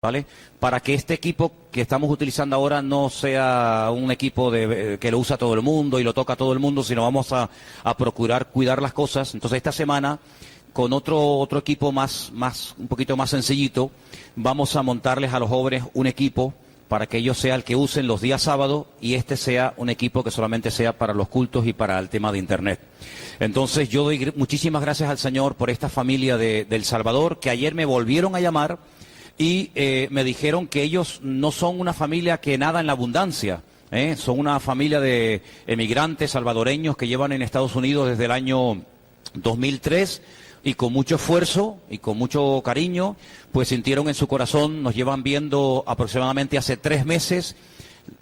¿vale? Para que este equipo que estamos utilizando ahora no sea un equipo que lo usa todo el mundo y lo toca todo el mundo, sino vamos a procurar cuidar las cosas. Entonces esta semana, con otro equipo un poquito más sencillito, vamos a montarles a los jóvenes un equipo para que ellos sea el que usen los días sábados y este sea un equipo que solamente sea para los cultos y para el tema de Internet. Entonces yo doy muchísimas gracias al Señor por esta familia de El Salvador, que ayer me volvieron a llamar y me dijeron que ellos no son una familia que nada en la abundancia, son una familia de emigrantes salvadoreños que llevan en Estados Unidos desde el año 2003 y con mucho esfuerzo y con mucho cariño, pues sintieron en su corazón, nos llevan viendo aproximadamente hace 3 meses.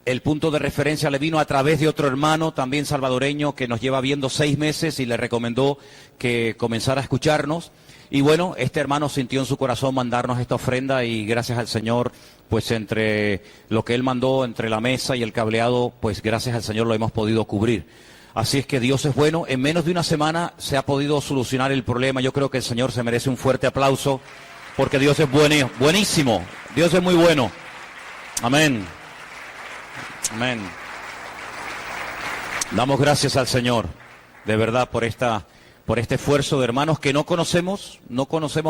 El punto de referencia le vino a través de otro hermano, también salvadoreño, que nos lleva viendo 6 meses y le recomendó que comenzara a escucharnos. Y bueno, este hermano sintió en su corazón mandarnos esta ofrenda y gracias al Señor, pues entre lo que él mandó, entre la mesa y el cableado, pues gracias al Señor lo hemos podido cubrir. Así es que Dios es bueno. En menos de una semana se ha podido solucionar el problema. Yo creo que el Señor se merece un fuerte aplauso porque Dios es buenísimo. Dios es muy bueno. Amén. Amén. Damos gracias al Señor, de verdad, por este esfuerzo de hermanos que no conocemos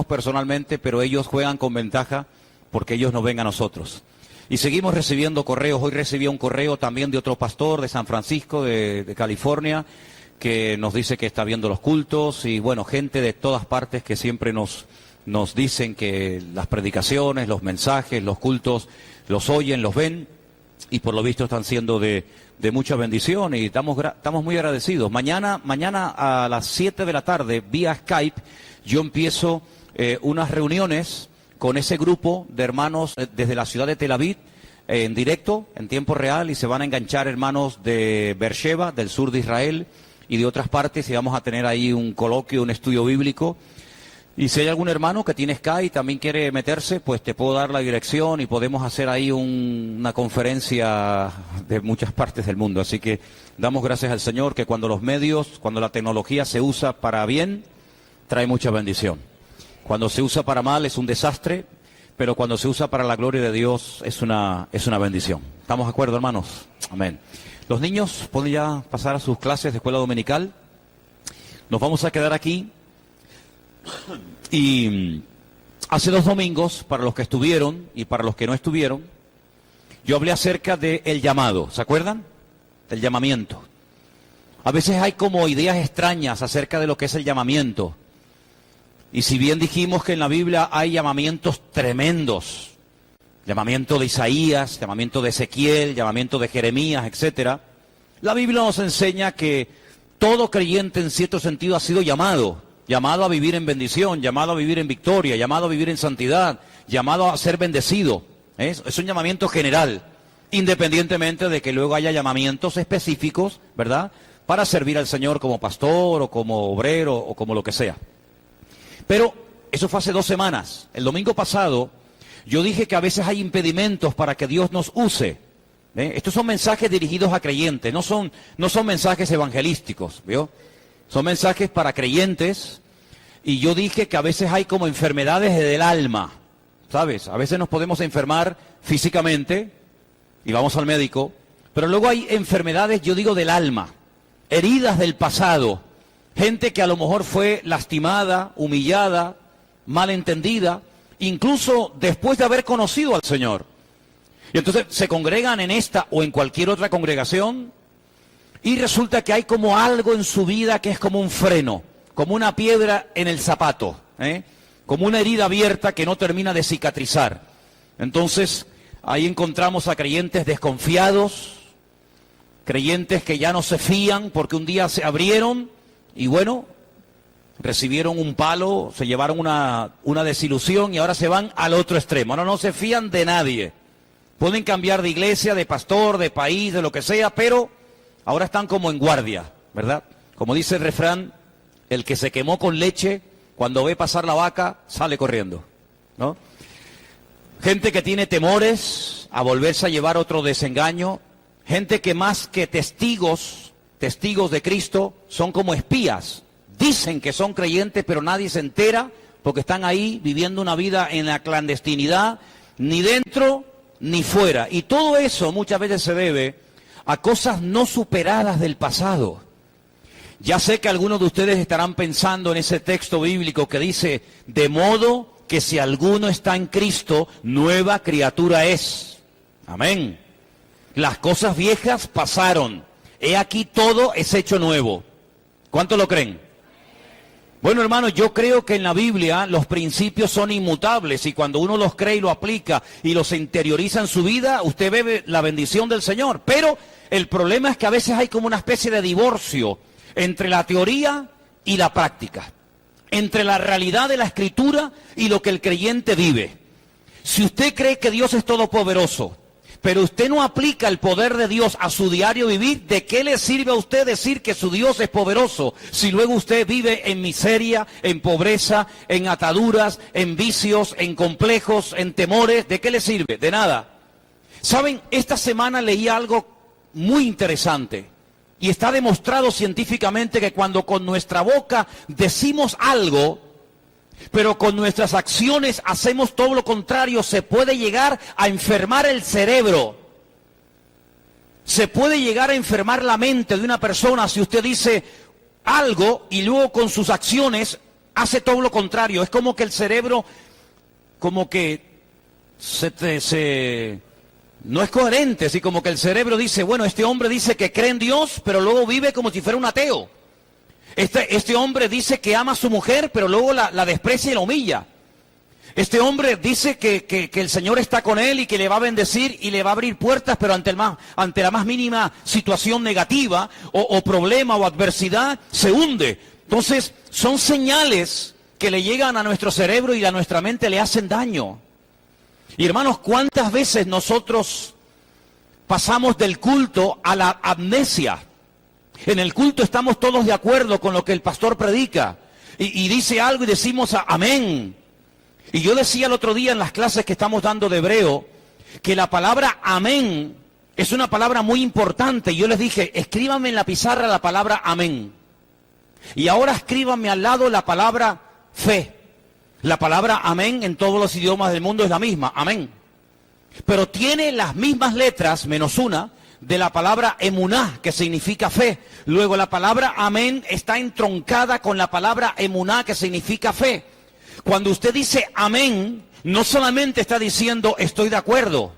personalmente, pero ellos juegan con ventaja porque ellos nos ven a nosotros. Y seguimos recibiendo correos. Hoy recibí un correo también de otro pastor de San Francisco, de California, que nos dice que está viendo los cultos y bueno, gente de todas partes que siempre nos dicen que las predicaciones, los mensajes, los cultos, los oyen, los ven y por lo visto están siendo de mucha bendición y estamos muy agradecidos. Mañana a las 7 de la tarde, vía Skype, yo empiezo unas reuniones con ese grupo de hermanos desde la ciudad de Tel Aviv, en directo, en tiempo real, y se van a enganchar hermanos de Beersheba, del sur de Israel, y de otras partes, y vamos a tener ahí un coloquio, un estudio bíblico. Y si hay algún hermano que tiene Skype y también quiere meterse, pues te puedo dar la dirección y podemos hacer ahí una conferencia de muchas partes del mundo. Así que damos gracias al Señor que cuando cuando la tecnología se usa para bien, trae mucha bendición. Cuando se usa para mal es un desastre, pero cuando se usa para la gloria de Dios es una bendición. ¿Estamos de acuerdo, hermanos? Amén. Los niños pueden ya pasar a sus clases de escuela dominical. Nos vamos a quedar aquí. Y hace 2 domingos, para los que estuvieron y para los que no estuvieron, yo hablé acerca del llamado. ¿Se acuerdan? Del llamamiento. A veces hay como ideas extrañas acerca de lo que es el llamamiento. Y si bien dijimos que en la Biblia hay llamamientos tremendos, llamamiento de Isaías, llamamiento de Ezequiel, llamamiento de Jeremías, etcétera, la Biblia nos enseña que todo creyente en cierto sentido ha sido llamado a vivir en bendición, llamado a vivir en victoria, llamado a vivir en santidad, llamado a ser bendecido. Es un llamamiento general, independientemente de que luego haya llamamientos específicos, ¿verdad?, para servir al Señor como pastor o como obrero o como lo que sea. Pero eso fue hace 2 semanas. El domingo pasado yo dije que a veces hay impedimentos para que Dios nos use. Estos son mensajes dirigidos a creyentes, no son mensajes evangelísticos, ¿vio? Son mensajes para creyentes y yo dije que a veces hay como enfermedades del alma, ¿sabes? A veces nos podemos enfermar físicamente y vamos al médico, pero luego hay enfermedades, yo digo, del alma, heridas del pasado. Gente que a lo mejor fue lastimada, humillada, malentendida, incluso después de haber conocido al Señor. Y entonces se congregan en esta o en cualquier otra congregación y resulta que hay como algo en su vida que es como un freno, como una piedra en el zapato, como una herida abierta que no termina de cicatrizar. Entonces ahí encontramos a creyentes desconfiados, creyentes que ya no se fían porque un día se abrieron y bueno, recibieron un palo, se llevaron una desilusión y ahora se van al otro extremo. Ahora no se fían de nadie. Pueden cambiar de iglesia, de pastor, de país, de lo que sea, pero ahora están como en guardia, ¿verdad? Como dice el refrán, el que se quemó con leche, cuando ve pasar la vaca, sale corriendo, ¿no? Gente que tiene temores a volverse a llevar otro desengaño. Gente que más que testigos de Cristo, son como espías. Dicen que son creyentes, pero nadie se entera porque están ahí viviendo una vida en la clandestinidad, ni dentro ni fuera. Y todo eso muchas veces se debe a cosas no superadas del pasado. Ya sé que algunos de ustedes estarán pensando en ese texto bíblico que dice, de modo que si alguno está en Cristo, nueva criatura es. Amén. Las cosas viejas pasaron. He aquí todo es hecho nuevo. ¿Cuánto lo creen? Bueno, hermanos, yo creo que en la Biblia los principios son inmutables y cuando uno los cree y lo aplica y los interioriza en su vida, usted ve la bendición del Señor. Pero el problema es que a veces hay como una especie de divorcio entre la teoría y la práctica, entre la realidad de la Escritura y lo que el creyente vive. Si usted cree que Dios es todopoderoso, pero usted no aplica el poder de Dios a su diario vivir, ¿de qué le sirve a usted decir que su Dios es poderoso si luego usted vive en miseria, en pobreza, en ataduras, en vicios, en complejos, en temores? ¿De qué le sirve? De nada. ¿Saben? Esta semana leí algo muy interesante y está demostrado científicamente que cuando con nuestra boca decimos algo, pero con nuestras acciones hacemos todo lo contrario, se puede llegar a enfermar el cerebro. Se puede llegar a enfermar la mente de una persona si usted dice algo y luego con sus acciones hace todo lo contrario. Es como que el cerebro, como que no es coherente, así como que el cerebro dice, bueno, este hombre dice que cree en Dios, pero luego vive como si fuera un ateo. Este hombre dice que ama a su mujer, pero luego la desprecia y la humilla. Este hombre dice que el Señor está con él y que le va a bendecir y le va a abrir puertas, pero ante la más mínima situación negativa o problema o adversidad, se hunde. Entonces, son señales que le llegan a nuestro cerebro y a nuestra mente le hacen daño. Y hermanos, ¿cuántas veces nosotros pasamos del culto a la amnesia? En el culto estamos todos de acuerdo con lo que el pastor predica y dice algo y decimos amén. Y yo decía el otro día en las clases que estamos dando de hebreo que la palabra amén es una palabra muy importante. Y yo les dije, escríbanme en la pizarra la palabra amén. Y ahora escríbanme al lado la palabra fe. La palabra amén en todos los idiomas del mundo es la misma, amén. Pero tiene las mismas letras, menos una, de la palabra emuná, que significa fe. Luego la palabra amén está entroncada con la palabra emuná, que significa fe. Cuando usted dice amén, no solamente está diciendo estoy de acuerdo,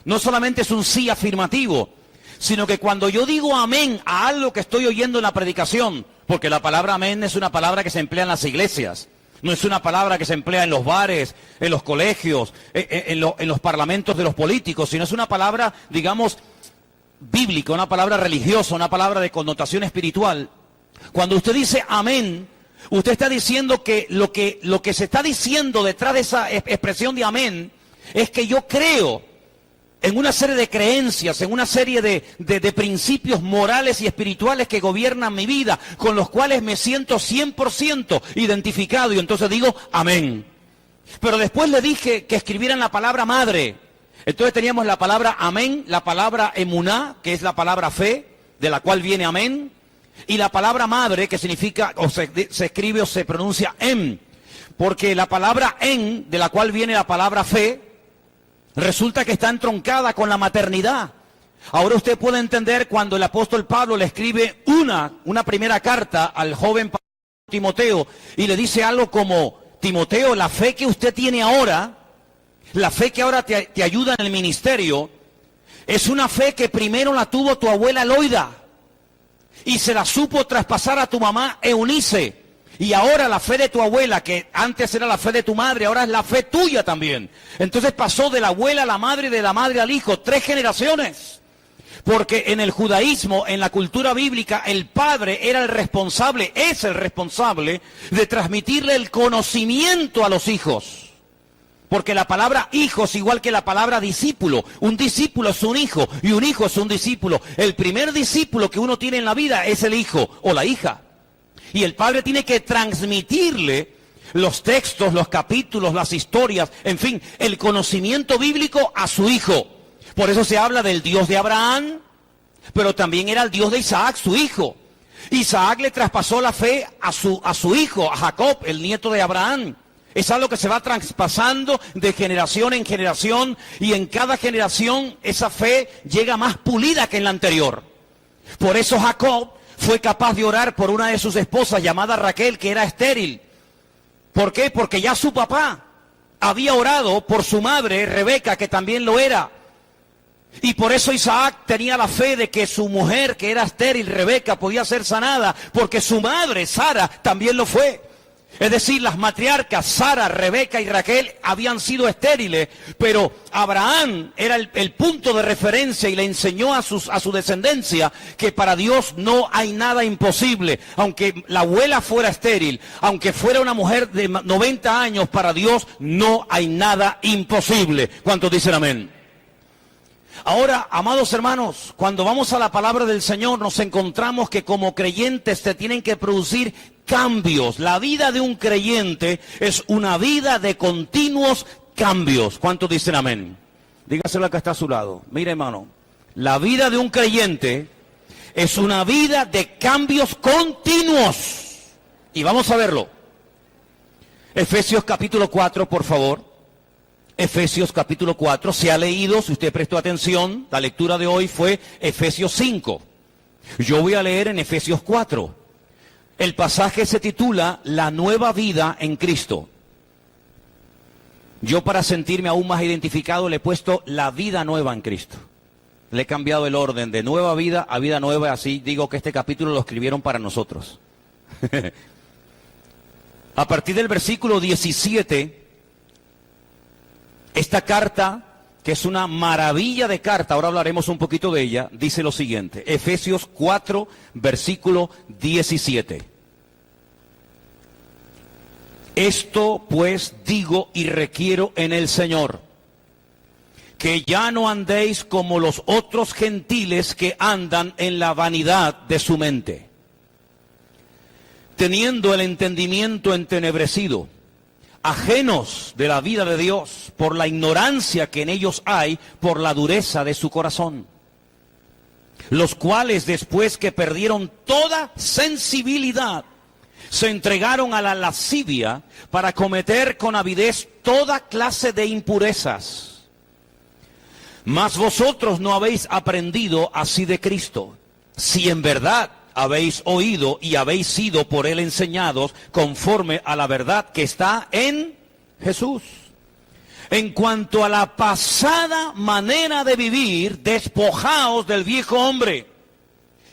no solamente es un sí afirmativo, sino que cuando yo digo amén a algo que estoy oyendo en la predicación, porque la palabra amén es una palabra que se emplea en las iglesias, no es una palabra que se emplea en los bares, en los colegios, en los parlamentos de los políticos, sino es una palabra, digamos, bíblica, una palabra religiosa, una palabra de connotación espiritual. Cuando usted dice amén, usted está diciendo que lo que se está diciendo detrás de esa expresión de amén es que yo creo en una serie de creencias, en una serie de principios morales y espirituales que gobiernan mi vida, con los cuales me siento 100% identificado, y entonces digo amén. Pero después le dije que escribieran la palabra madre. Entonces teníamos la palabra amén, la palabra emuná, que es la palabra fe, de la cual viene amén, y la palabra madre, que significa, o se escribe o se pronuncia em, porque la palabra en, de la cual viene la palabra fe, resulta que está entroncada con la maternidad. Ahora usted puede entender cuando el apóstol Pablo le escribe una primera carta al joven Timoteo y le dice algo como, Timoteo, la fe que usted tiene ahora, la fe que ahora te ayuda en el ministerio, es una fe que primero la tuvo tu abuela Loida y se la supo traspasar a tu mamá Eunice. Y ahora la fe de tu abuela, que antes era la fe de tu madre, ahora es la fe tuya también. Entonces pasó de la abuela a la madre y de la madre al hijo, 3 generaciones. Porque en el judaísmo, en la cultura bíblica, el padre era el responsable, es el responsable de transmitirle el conocimiento a los hijos. Porque la palabra hijo es igual que la palabra discípulo. Un discípulo es un hijo y un hijo es un discípulo. El primer discípulo que uno tiene en la vida es el hijo o la hija. Y el padre tiene que transmitirle los textos, los capítulos, las historias, en fin, el conocimiento bíblico a su hijo. Por eso se habla del Dios de Abraham, pero también era el Dios de Isaac, su hijo. Isaac le traspasó la fe a su hijo, a Jacob, el nieto de Abraham. Es algo que se va traspasando de generación en generación, y en cada generación esa fe llega más pulida que en la anterior. Por eso Jacob fue capaz de orar por una de sus esposas llamada Raquel, que era estéril. ¿Por qué? Porque ya su papá había orado por su madre, Rebeca, que también lo era. Y por eso Isaac tenía la fe de que su mujer, que era estéril, Rebeca, podía ser sanada, porque su madre, Sara, también lo fue. Es decir, las matriarcas, Sara, Rebeca y Raquel, habían sido estériles, pero Abraham era el punto de referencia y le enseñó a su descendencia que para Dios no hay nada imposible. Aunque la abuela fuera estéril, aunque fuera una mujer de 90 años, para Dios no hay nada imposible. ¿Cuántos dicen amén? Ahora, amados hermanos, cuando vamos a la palabra del Señor nos encontramos que como creyentes se tienen que producir cambios. La vida de un creyente es una vida de continuos cambios. ¿Cuántos dicen amén? Dígaselo al que está a su lado. Mire, hermano, la vida de un creyente es una vida de cambios continuos. Y vamos a verlo. Efesios capítulo 4, por favor. Efesios capítulo 4, se ha leído, si usted prestó atención, la lectura de hoy fue Efesios 5. Yo voy a leer en Efesios 4. El pasaje se titula La nueva vida en Cristo. Yo, para sentirme aún más identificado, le he puesto la vida nueva en Cristo. Le he cambiado el orden de nueva vida a vida nueva, así digo que este capítulo lo escribieron para nosotros. A partir del versículo 17... esta carta, que es una maravilla de carta, ahora hablaremos un poquito de ella, dice lo siguiente. Efesios 4, versículo 17. Esto pues digo y requiero en el Señor, que ya no andéis como los otros gentiles que andan en la vanidad de su mente, teniendo el entendimiento entenebrecido, ajenos de la vida de Dios por la ignorancia que en ellos hay, por la dureza de su corazón, los cuales después que perdieron toda sensibilidad, se entregaron a la lascivia para cometer con avidez toda clase de impurezas. Mas vosotros no habéis aprendido así de Cristo, si en verdad habéis oído y habéis sido por él enseñados conforme a la verdad que está en Jesús. En cuanto a la pasada manera de vivir, despojaos del viejo hombre,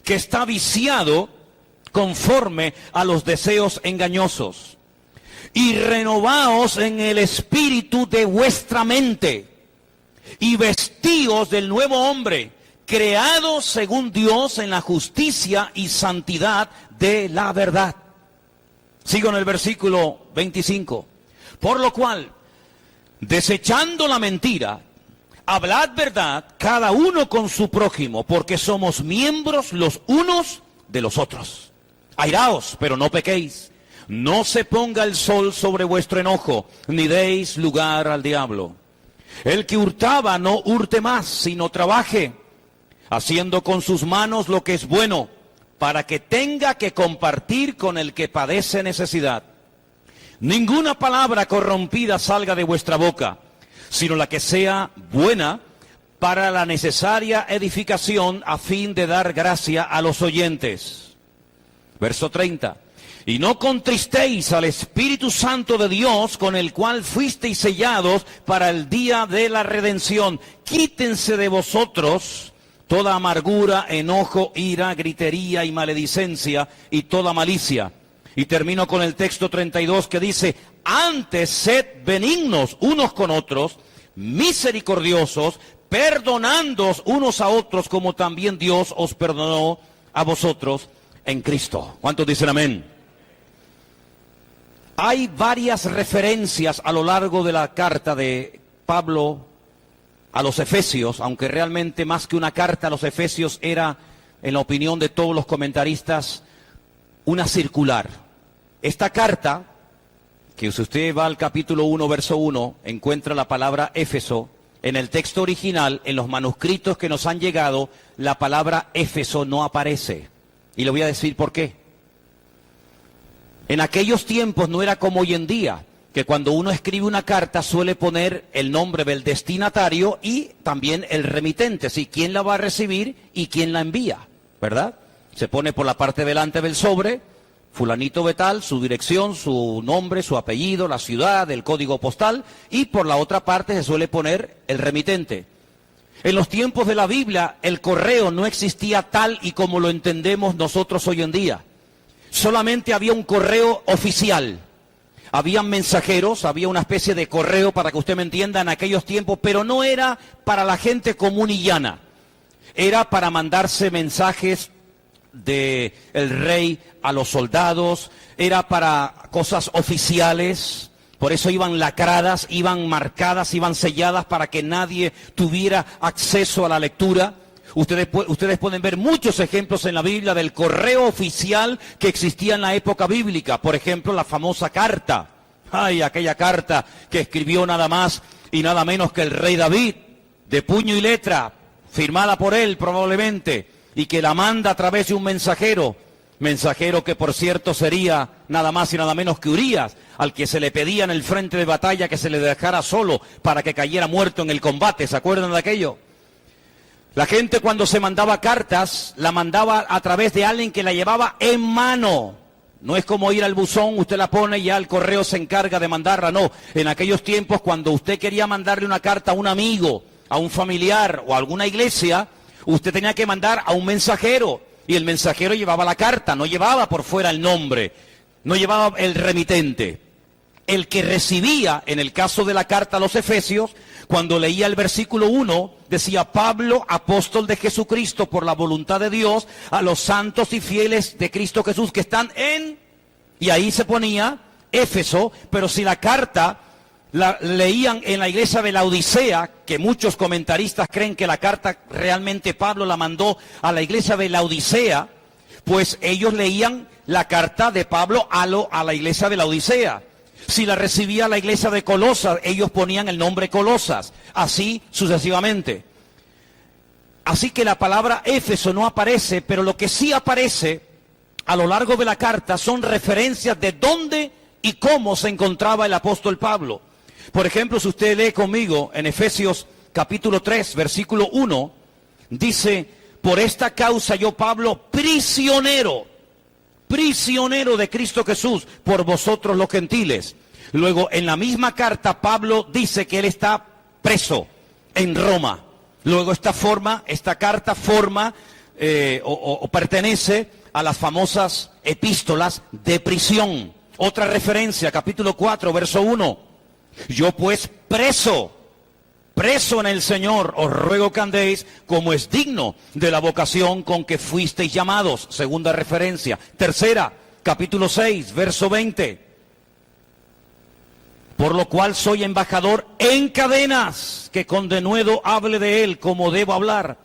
que está viciado conforme a los deseos engañosos, y renovaos en el espíritu de vuestra mente, y vestíos del nuevo hombre, creado según Dios en la justicia y santidad de la verdad. Sigo en el versículo 25. Por lo cual, desechando la mentira, hablad verdad cada uno con su prójimo, porque somos miembros los unos de los otros. Airaos, pero no pequéis. No se ponga el sol sobre vuestro enojo, ni deis lugar al diablo. El que hurtaba no hurte más, sino trabaje, haciendo con sus manos lo que es bueno, para que tenga que compartir con el que padece necesidad. Ninguna palabra corrompida salga de vuestra boca, sino la que sea buena para la necesaria edificación, a fin de dar gracia a los oyentes. Verso 30. Y no contristéis al Espíritu Santo de Dios, con el cual fuisteis sellados para el día de la redención. Quítense de vosotros toda amargura, enojo, ira, gritería y maledicencia y toda malicia. Y termino con el texto 32 que dice: antes sed benignos unos con otros, misericordiosos, perdonándoos unos a otros, como también Dios os perdonó a vosotros en Cristo. ¿Cuántos dicen amén? Hay varias referencias a lo largo de la carta de Pablo a los Efesios, aunque realmente más que una carta a los Efesios era, en la opinión de todos los comentaristas, una circular. Esta carta, que si usted va al capítulo 1, verso 1, encuentra la palabra Éfeso. En el texto original, en los manuscritos que nos han llegado, la palabra Éfeso no aparece. Y le voy a decir por qué. En aquellos tiempos no era como hoy en día, que cuando uno escribe una carta suele poner el nombre del destinatario y también el remitente, ¿sí? Quién la va a recibir y quién la envía, ¿verdad? Se pone por la parte delante del sobre, fulanito de tal, su dirección, su nombre, su apellido, la ciudad, el código postal, y por la otra parte se suele poner el remitente. En los tiempos de la Biblia, el correo no existía tal y como lo entendemos nosotros hoy en día. Solamente había un correo oficial. Habían mensajeros, había una especie de correo, para que usted me entienda, en aquellos tiempos, pero no era para la gente común y llana. Era para mandarse mensajes del rey a los soldados, era para cosas oficiales. Por eso iban lacradas, iban marcadas, iban selladas para que nadie tuviera acceso a la lectura. Ustedes pueden ver muchos ejemplos en la Biblia del correo oficial que existía en la época bíblica. Por ejemplo, la famosa carta. Ay, aquella carta que escribió nada más y nada menos que el rey David, de puño y letra, firmada por él probablemente, y que la manda a través de un mensajero que por cierto sería nada más y nada menos que Urías, al que se le pedía en el frente de batalla que se le dejara solo para que cayera muerto en el combate. ¿Se acuerdan de aquello? La gente cuando se mandaba cartas, la mandaba a través de alguien que la llevaba en mano. No es como ir al buzón, usted la pone y ya el correo se encarga de mandarla. No, en aquellos tiempos cuando usted quería mandarle una carta a un amigo, a un familiar o a alguna iglesia, usted tenía que mandar a un mensajero. Y el mensajero llevaba la carta, no llevaba por fuera el nombre, no llevaba el remitente. El que recibía, en el caso de la carta a los Efesios, cuando leía el versículo 1, decía: Pablo, apóstol de Jesucristo, por la voluntad de Dios, a los santos y fieles de Cristo Jesús que están en... Y ahí se ponía Éfeso, pero si la carta la leían en la iglesia de la Odisea, que muchos comentaristas creen que la carta realmente Pablo la mandó a la iglesia de la Odisea, pues ellos leían la carta de Pablo a la iglesia de la Odisea. Si la recibía la iglesia de Colosas, ellos ponían el nombre Colosas, así sucesivamente. Así que la palabra Éfeso no aparece, pero lo que sí aparece a lo largo de la carta son referencias de dónde y cómo se encontraba el apóstol Pablo. Por ejemplo, si usted lee conmigo en Efesios capítulo 3, versículo 1, dice: por esta causa yo, Pablo, prisionero de Cristo Jesús, por vosotros los gentiles. Luego, en la misma carta, Pablo dice que él está preso en Roma. Luego, esta carta forma o pertenece a las famosas epístolas de prisión. Otra referencia, capítulo 4, verso 1. Yo pues preso en el Señor, os ruego que andéis como es digno de la vocación con que fuisteis llamados. Segunda referencia. Tercera, capítulo 6, verso 20. Por lo cual soy embajador en cadenas, que con denuedo hable de él como debo hablar.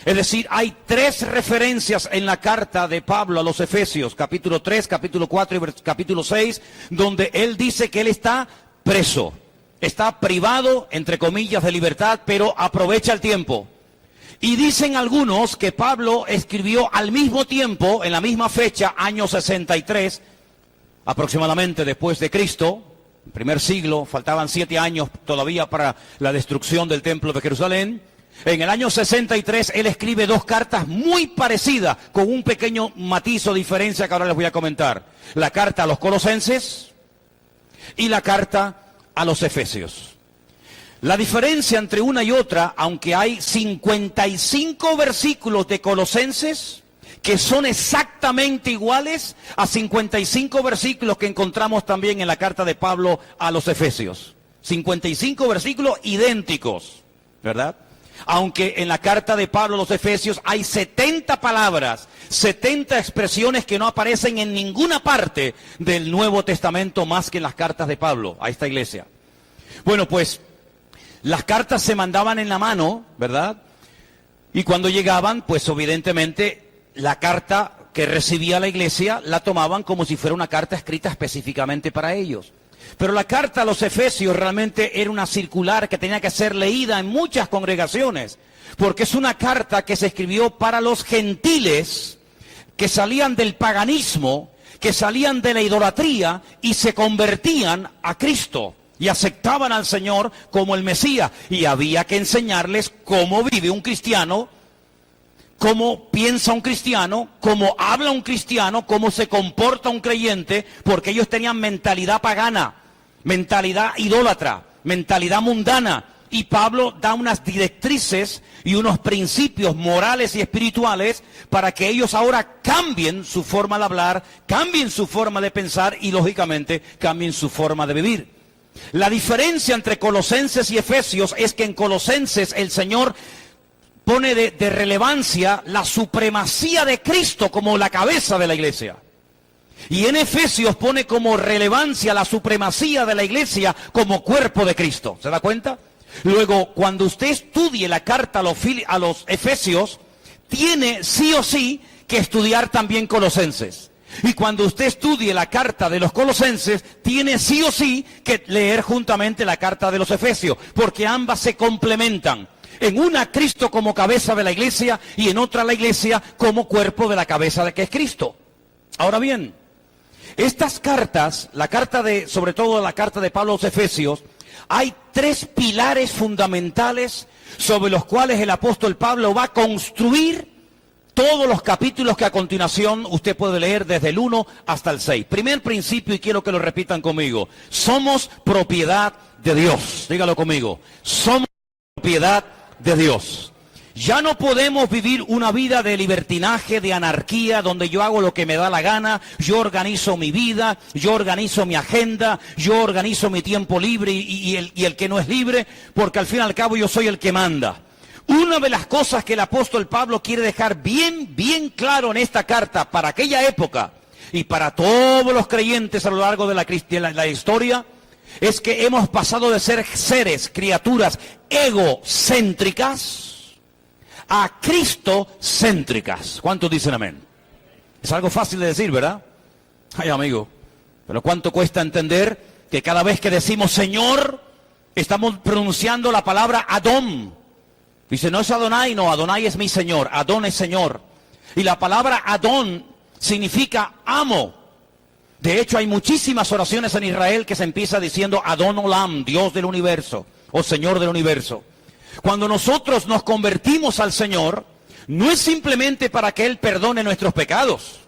Es decir, hay tres referencias en la carta de Pablo a los Efesios, capítulo 3, capítulo 4 y capítulo 6, donde él dice que él está preso. Está privado, entre comillas, de libertad, pero aprovecha el tiempo. Y dicen algunos que Pablo escribió al mismo tiempo, en la misma fecha, año 63, aproximadamente después de Cristo, primer siglo, faltaban 7 años todavía para la destrucción del templo de Jerusalén. En el año 63 él escribe 2 cartas muy parecidas, con un pequeño matiz o diferencia que ahora les voy a comentar. La carta a los Colosenses y la carta a los Efesios. La diferencia entre una y otra, aunque hay 55 versículos de Colosenses que son exactamente iguales a 55 versículos que encontramos también en la carta de Pablo a los Efesios. 55 versículos idénticos, ¿verdad? Aunque en la carta de Pablo a los Efesios hay 70 palabras, 70 expresiones que no aparecen en ninguna parte del Nuevo Testamento más que en las cartas de Pablo a esta iglesia. Bueno, pues las cartas se mandaban en la mano, ¿verdad? Y cuando llegaban, pues evidentemente la carta que recibía la iglesia la tomaban como si fuera una carta escrita específicamente para ellos. Pero la carta a los Efesios realmente era una circular que tenía que ser leída en muchas congregaciones, porque es una carta que se escribió para los gentiles que salían del paganismo, que salían de la idolatría y se convertían a Cristo y aceptaban al Señor como el Mesías. Y había que enseñarles cómo vive un cristiano, cómo piensa un cristiano, cómo habla un cristiano, cómo se comporta un creyente, porque ellos tenían mentalidad pagana, mentalidad idólatra, mentalidad mundana. Y Pablo da unas directrices y unos principios morales y espirituales para que ellos ahora cambien su forma de hablar, cambien su forma de pensar y lógicamente cambien su forma de vivir. La diferencia entre Colosenses y Efesios es que en Colosenses el Señor pone de relevancia la supremacía de Cristo como la cabeza de la iglesia. Y en Efesios pone como relevancia la supremacía de la iglesia como cuerpo de Cristo. ¿Se da cuenta? Luego, cuando usted estudie la carta a los Efesios, tiene sí o sí que estudiar también Colosenses. Y cuando usted estudie la carta de los Colosenses, tiene sí o sí que leer juntamente la carta de los Efesios, porque ambas se complementan. En una, Cristo como cabeza de la iglesia, y en otra, la iglesia como cuerpo de la cabeza de que es Cristo. Ahora bien, estas cartas, sobre todo la carta de Pablo a los Efesios, hay tres pilares fundamentales sobre los cuales el apóstol Pablo va a construir todos los capítulos que a continuación usted puede leer desde el 1 hasta el 6. Primer principio, y quiero que lo repitan conmigo: somos propiedad de Dios. Dígalo conmigo: somos propiedad de Dios. Ya no podemos vivir una vida de libertinaje, de anarquía, donde yo hago lo que me da la gana, yo organizo mi vida, yo organizo mi agenda, yo organizo mi tiempo libre y el que no es libre, porque al fin y al cabo yo soy el que manda. Una de las cosas que el apóstol Pablo quiere dejar bien claro en esta carta para aquella época y para todos los creyentes a lo largo de la historia, es que hemos pasado de ser seres, criaturas egocéntricas, a Cristo-céntricas. ¿Cuántos dicen amén? Es algo fácil de decir, ¿verdad? Ay, amigo, pero ¿cuánto cuesta entender que cada vez que decimos Señor, estamos pronunciando la palabra Adón? Dice, no es Adonai, no, Adonai es mi Señor, Adón es Señor. Y la palabra Adón significa amo. De hecho, hay muchísimas oraciones en Israel que se empieza diciendo Adón Olam, Dios del universo, o Señor del universo. Cuando nosotros nos convertimos al Señor, no es simplemente para que Él perdone nuestros pecados.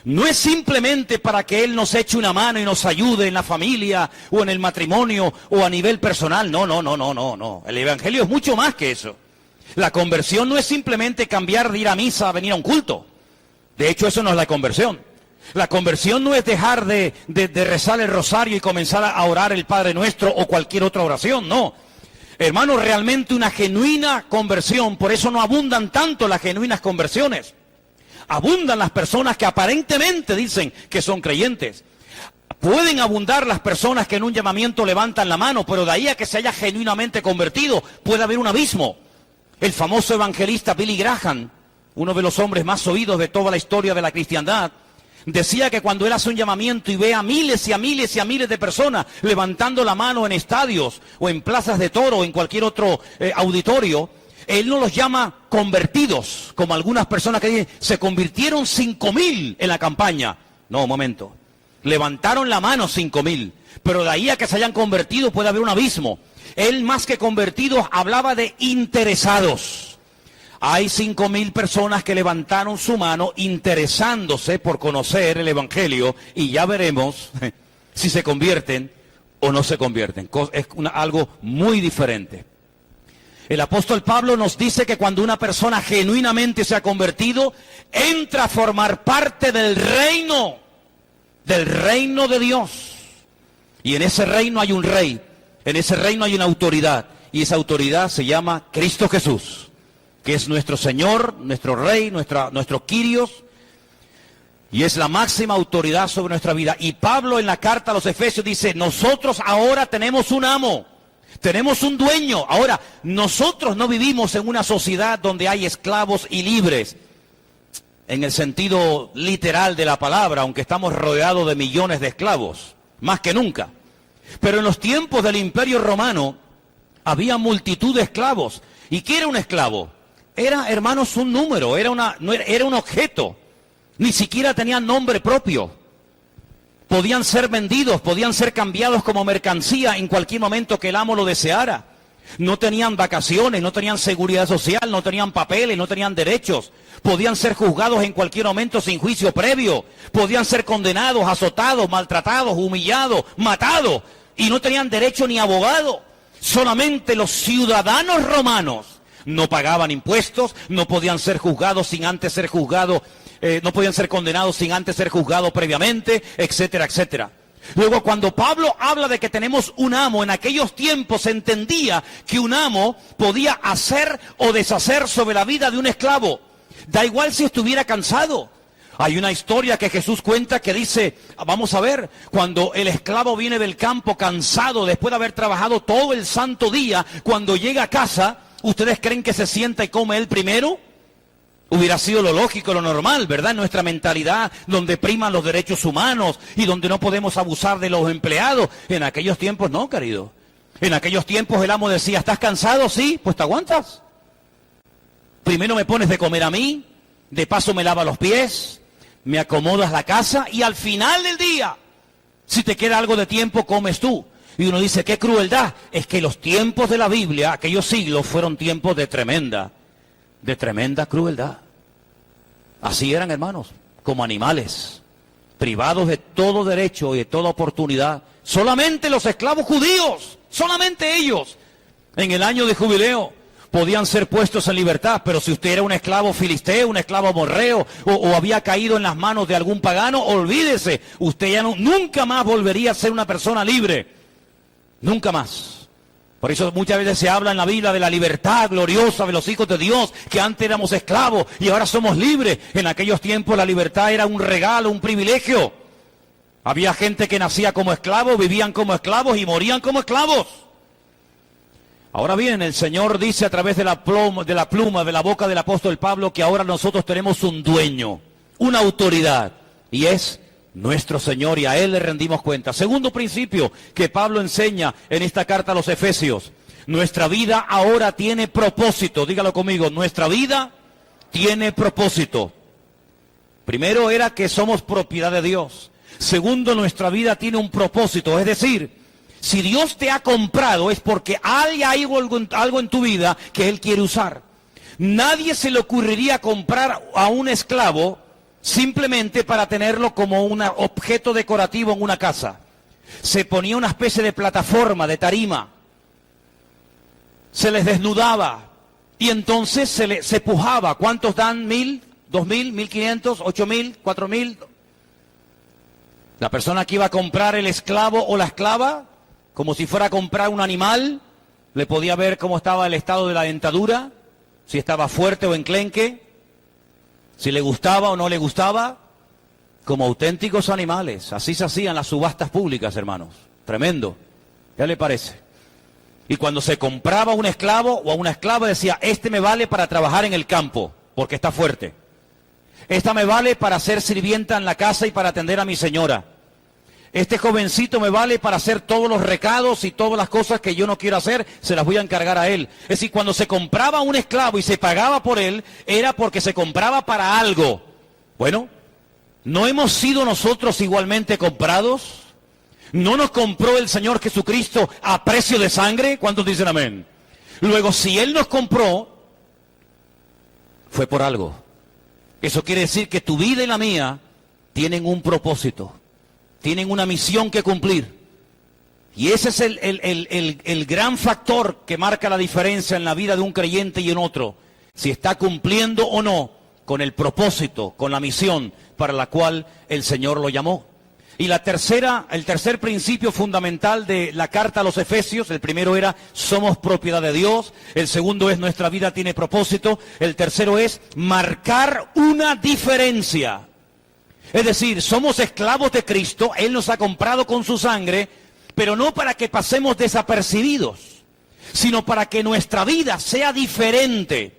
No es simplemente para que Él nos eche una mano y nos ayude en la familia o en el matrimonio o a nivel personal. No. El Evangelio es mucho más que eso. La conversión no es simplemente cambiar de ir a misa a venir a un culto. De hecho, eso no es la conversión. La conversión no es dejar de rezar el rosario y comenzar a orar el Padre Nuestro o cualquier otra oración, no. Hermano, realmente una genuina conversión, por eso no abundan tanto las genuinas conversiones. Abundan las personas que aparentemente dicen que son creyentes. Pueden abundar las personas que en un llamamiento levantan la mano, pero de ahí a que se haya genuinamente convertido, puede haber un abismo. El famoso evangelista Billy Graham, uno de los hombres más oídos de toda la historia de la cristiandad, decía que cuando él hace un llamamiento y ve a miles y a miles y a miles de personas levantando la mano en estadios o en plazas de toro o en cualquier otro auditorio, él no los llama convertidos, como algunas personas que dicen, se convirtieron 5.000 en la campaña. No, un momento. Levantaron la mano 5.000, pero de ahí a que se hayan convertido puede haber un abismo. Él, más que convertidos, hablaba de interesados. Hay 5.000 personas que levantaron su mano interesándose por conocer el Evangelio y ya veremos si se convierten o no se convierten. Es algo muy diferente. El apóstol Pablo nos dice que cuando una persona genuinamente se ha convertido, entra a formar parte del reino de Dios. Y en ese reino hay un rey, en ese reino hay una autoridad, y esa autoridad se llama Cristo Jesús, que es nuestro Señor, nuestro Rey, nuestro Kyrios, y es la máxima autoridad sobre nuestra vida. Y Pablo en la carta a los Efesios dice, nosotros ahora tenemos un amo, tenemos un dueño. Ahora, nosotros no vivimos en una sociedad donde hay esclavos y libres, en el sentido literal de la palabra, aunque estamos rodeados de millones de esclavos, más que nunca. Pero en los tiempos del Imperio Romano, había multitud de esclavos. ¿Y qué era un esclavo? Era, hermanos, un número, era un objeto. Ni siquiera tenía nombre propio. podían ser vendidos, podían ser cambiados como mercancía en cualquier momento que el amo lo deseara. No tenían vacaciones, no tenían seguridad social, no tenían papeles, no tenían derechos. Podían ser juzgados en cualquier momento sin juicio previo. Podían ser condenados, azotados, maltratados, humillados, matados. Y no tenían derecho ni abogado. Solamente los ciudadanos romanos no pagaban impuestos, no podían ser juzgados sin antes ser juzgados, no podían ser condenados sin antes ser juzgados previamente, etcétera, etcétera. Luego, cuando Pablo habla de que tenemos un amo, en aquellos tiempos se entendía que un amo podía hacer o deshacer sobre la vida de un esclavo. Da igual si estuviera cansado. Hay una historia que Jesús cuenta que dice, vamos a ver, cuando el esclavo viene del campo cansado, después de haber trabajado todo el santo día, cuando llega a casa, ¿ustedes creen que se sienta y come él primero? Hubiera sido lo lógico, lo normal, ¿verdad? En nuestra mentalidad, donde priman los derechos humanos y donde no podemos abusar de los empleados. En aquellos tiempos no, querido. En aquellos tiempos el amo decía, ¿estás cansado? Sí, pues te aguantas. Primero me pones de comer a mí, de paso me lavas los pies, me acomodas la casa y al final del día, si te queda algo de tiempo, comes tú. Y uno dice, qué crueldad. Es que los tiempos de la Biblia, aquellos siglos, fueron tiempos de tremenda crueldad. Así eran, hermanos, como animales, privados de todo derecho y de toda oportunidad. Solamente los esclavos judíos, solamente ellos, en el año de jubileo, podían ser puestos en libertad. Pero si usted era un esclavo filisteo, un esclavo amorreo, o había caído en las manos de algún pagano, olvídese, usted ya nunca más volvería a ser una persona libre. Nunca más. Por eso muchas veces se habla en la Biblia de la libertad gloriosa de los hijos de Dios, que antes éramos esclavos y ahora somos libres. En aquellos tiempos la libertad era un regalo, un privilegio. Había gente que nacía como esclavos, vivían como esclavos y morían como esclavos. Ahora bien, el Señor dice a través de la pluma, de la boca del apóstol Pablo, que ahora nosotros tenemos un dueño, una autoridad, y es nuestro Señor, y a Él le rendimos cuenta. Segundo principio que Pablo enseña en esta carta a los Efesios: nuestra vida ahora tiene propósito. Dígalo conmigo, nuestra vida tiene propósito. Primero era que somos propiedad de Dios. Segundo, nuestra vida tiene un propósito. Es decir, si Dios te ha comprado es porque hay algo en tu vida que Él quiere usar. Nadie se le ocurriría comprar a un esclavo simplemente para tenerlo como un objeto decorativo en una casa. Se ponía una especie de plataforma, de tarima, se les desnudaba y entonces se pujaba. ¿Cuántos dan? 1.000, 2.000, 1.500, 8.000, 4.000. La persona que iba a comprar el esclavo o la esclava, como si fuera a comprar un animal, le podía ver cómo estaba el estado de la dentadura, si estaba fuerte o enclenque, si le gustaba o no le gustaba, como auténticos animales. Así se hacían las subastas públicas, hermanos. Tremendo. ¿Qué le parece? Y cuando se compraba un esclavo o a una esclava, decía, este me vale para trabajar en el campo, porque está fuerte. Esta me vale para ser sirvienta en la casa y para atender a mi señora. Este jovencito me vale para hacer todos los recados y todas las cosas que yo no quiero hacer, se las voy a encargar a él. Es decir, cuando se compraba un esclavo y se pagaba por él, era porque se compraba para algo. Bueno, ¿no hemos sido nosotros igualmente comprados? ¿No nos compró el Señor Jesucristo a precio de sangre? ¿Cuántos dicen amén? Luego, si Él nos compró, fue por algo. Eso quiere decir que tu vida y la mía tienen un propósito. Tienen una misión que cumplir. Y ese es el gran factor que marca la diferencia en la vida de un creyente y en otro. Si está cumpliendo o no con el propósito, con la misión para la cual el Señor lo llamó. Y el tercer principio fundamental de la carta a los Efesios, el primero era, somos propiedad de Dios. El segundo es, nuestra vida tiene propósito. El tercero es, marcar una diferencia. Es decir, somos esclavos de Cristo, Él nos ha comprado con su sangre, pero no para que pasemos desapercibidos, sino para que nuestra vida sea diferente,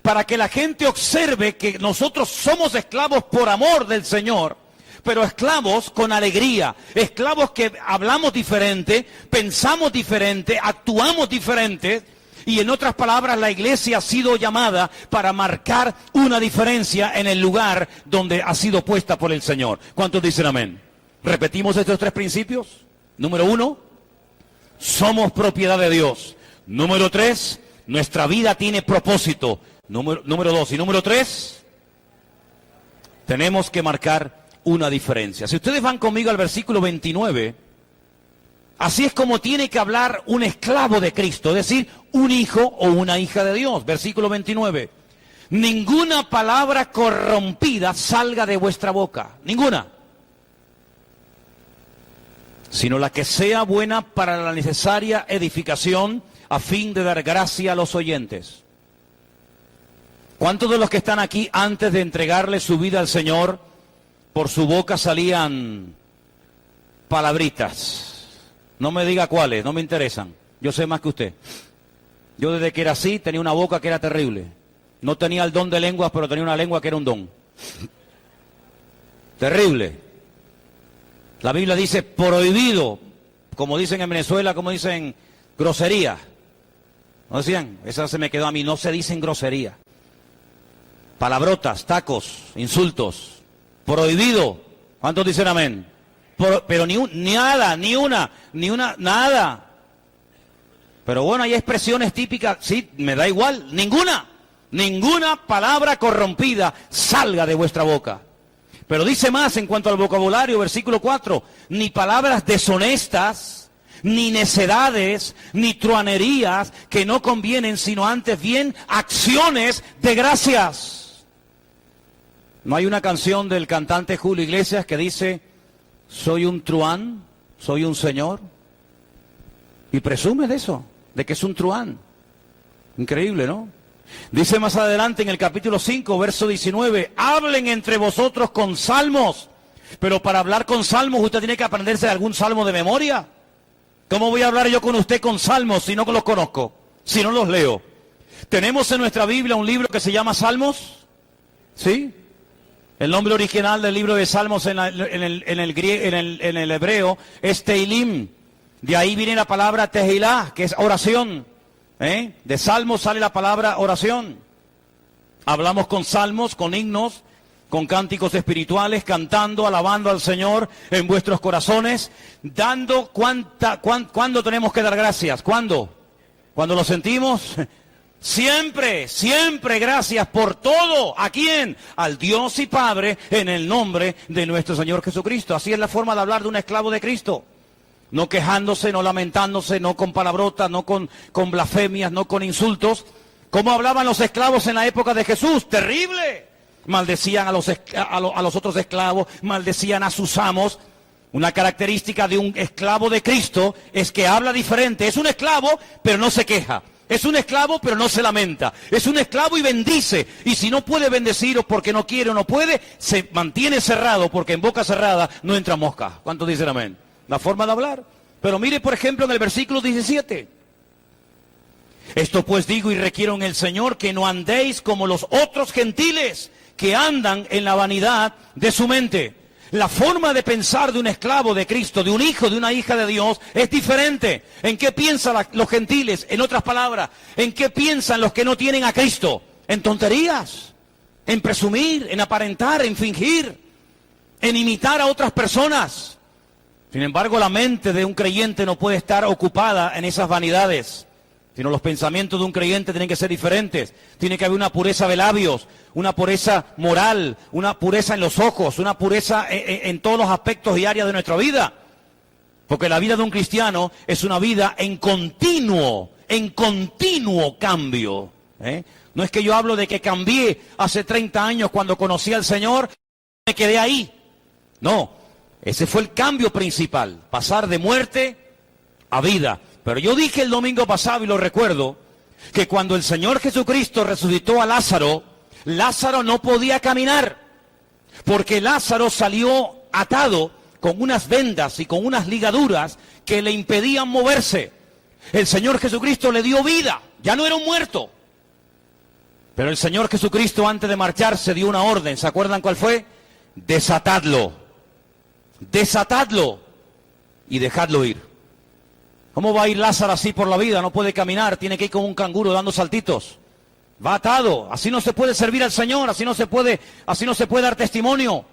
para que la gente observe que nosotros somos esclavos por amor del Señor, pero esclavos con alegría, esclavos que hablamos diferente, pensamos diferente, actuamos diferente. Y en otras palabras, la iglesia ha sido llamada para marcar una diferencia en el lugar donde ha sido puesta por el Señor. ¿Cuántos dicen amén? Repetimos estos tres principios. Número 1, somos propiedad de Dios. Número 3, nuestra vida tiene propósito. Número 2 y número 3, tenemos que marcar una diferencia. Si ustedes van conmigo al versículo 29, así es como tiene que hablar un esclavo de Cristo, es decir, un hijo o una hija de Dios. Versículo 29. Ninguna palabra corrompida salga de vuestra boca, ninguna, sino la que sea buena para la necesaria edificación, a fin de dar gracia a los oyentes. ¿Cuántos de los que están aquí antes de entregarle su vida al Señor, por su boca salían palabritas? No me diga cuáles, no me interesan. Yo sé más que usted. Yo desde que era así tenía una boca que era terrible. No tenía el don de lenguas, pero tenía una lengua que era un don. Terrible. La Biblia dice prohibido, como dicen en Venezuela, como dicen grosería. ¿No decían? Esa se me quedó a mí, no se dicen grosería. Palabrotas, tacos, insultos. Prohibido. ¿Cuántos dicen amén? Pero nada. Pero bueno, hay expresiones típicas, sí, me da igual, ninguna palabra corrompida salga de vuestra boca. Pero dice más en cuanto al vocabulario, versículo 4, ni palabras deshonestas, ni necedades, ni truanerías que no convienen, sino antes bien acciones de gracias. ¿No hay una canción del cantante Julio Iglesias que dice, soy un truán, soy un señor? Y presume de eso, de que es un truán. Increíble, ¿no? Dice más adelante en el capítulo 5, verso 19, hablen entre vosotros con salmos. Pero para hablar con salmos usted tiene que aprenderse algún salmo de memoria. ¿Cómo voy a hablar yo con usted con salmos si no los conozco, si no los leo? ¿Tenemos en nuestra Biblia un libro que se llama Salmos? ¿Sí? El nombre original del libro de Salmos en el hebreo es Teilim. De ahí viene la palabra Tehilá, que es oración. De salmos sale la palabra oración. Hablamos con salmos, con himnos, con cánticos espirituales, cantando, alabando al Señor en vuestros corazones, dando ¿cuándo tenemos que dar gracias? ¿Cuándo? ¿Cuando lo sentimos? Siempre, siempre gracias por todo. ¿A quién? Al Dios y Padre, en el nombre de nuestro Señor Jesucristo. Así es la forma de hablar de un esclavo de Cristo. No quejándose, no lamentándose, no con palabrotas, no con blasfemias, no con insultos. ¿Cómo hablaban los esclavos en la época de Jesús? ¡Terrible! Maldecían a los otros esclavos, maldecían a sus amos. Una característica de un esclavo de Cristo es que habla diferente. Es un esclavo, pero no se queja. Es un esclavo, pero no se lamenta. Es un esclavo y bendice. Y si no puede bendecir o porque no quiere o no puede, se mantiene cerrado, porque en boca cerrada no entra mosca. ¿Cuántos dicen amén? La forma de hablar. Pero mire, por ejemplo, en el versículo 17. Esto pues digo y requiero en el Señor que no andéis como los otros gentiles que andan en la vanidad de su mente. La forma de pensar de un esclavo de Cristo, de un hijo, de una hija de Dios, es diferente. ¿En qué piensan los gentiles? En otras palabras, ¿en qué piensan los que no tienen a Cristo? En tonterías, en presumir, en aparentar, en fingir, en imitar a otras personas. Sin embargo, la mente de un creyente no puede estar ocupada en esas vanidades, sino los pensamientos de un creyente tienen que ser diferentes. Tiene que haber una pureza de labios, una pureza moral, una pureza en los ojos, una pureza en todos los aspectos y áreas de nuestra vida. Porque la vida de un cristiano es una vida en continuo cambio. No es que yo hablo de que cambié hace 30 años cuando conocí al Señor, me quedé ahí. No. Ese fue el cambio principal, pasar de muerte a vida. Pero yo dije el domingo pasado, y lo recuerdo, que cuando el Señor Jesucristo resucitó a Lázaro, Lázaro no podía caminar, porque Lázaro salió atado con unas vendas y con unas ligaduras que le impedían moverse. El Señor Jesucristo le dio vida, ya no era un muerto. Pero el Señor Jesucristo antes de marcharse dio una orden, ¿se acuerdan cuál fue? Desatadlo. Desatadlo y dejadlo ir. ¿Cómo va a ir Lázaro así por la vida? No puede caminar, tiene que ir como un canguro dando saltitos. Va atado, así no se puede servir al Señor, así no se puede dar testimonio.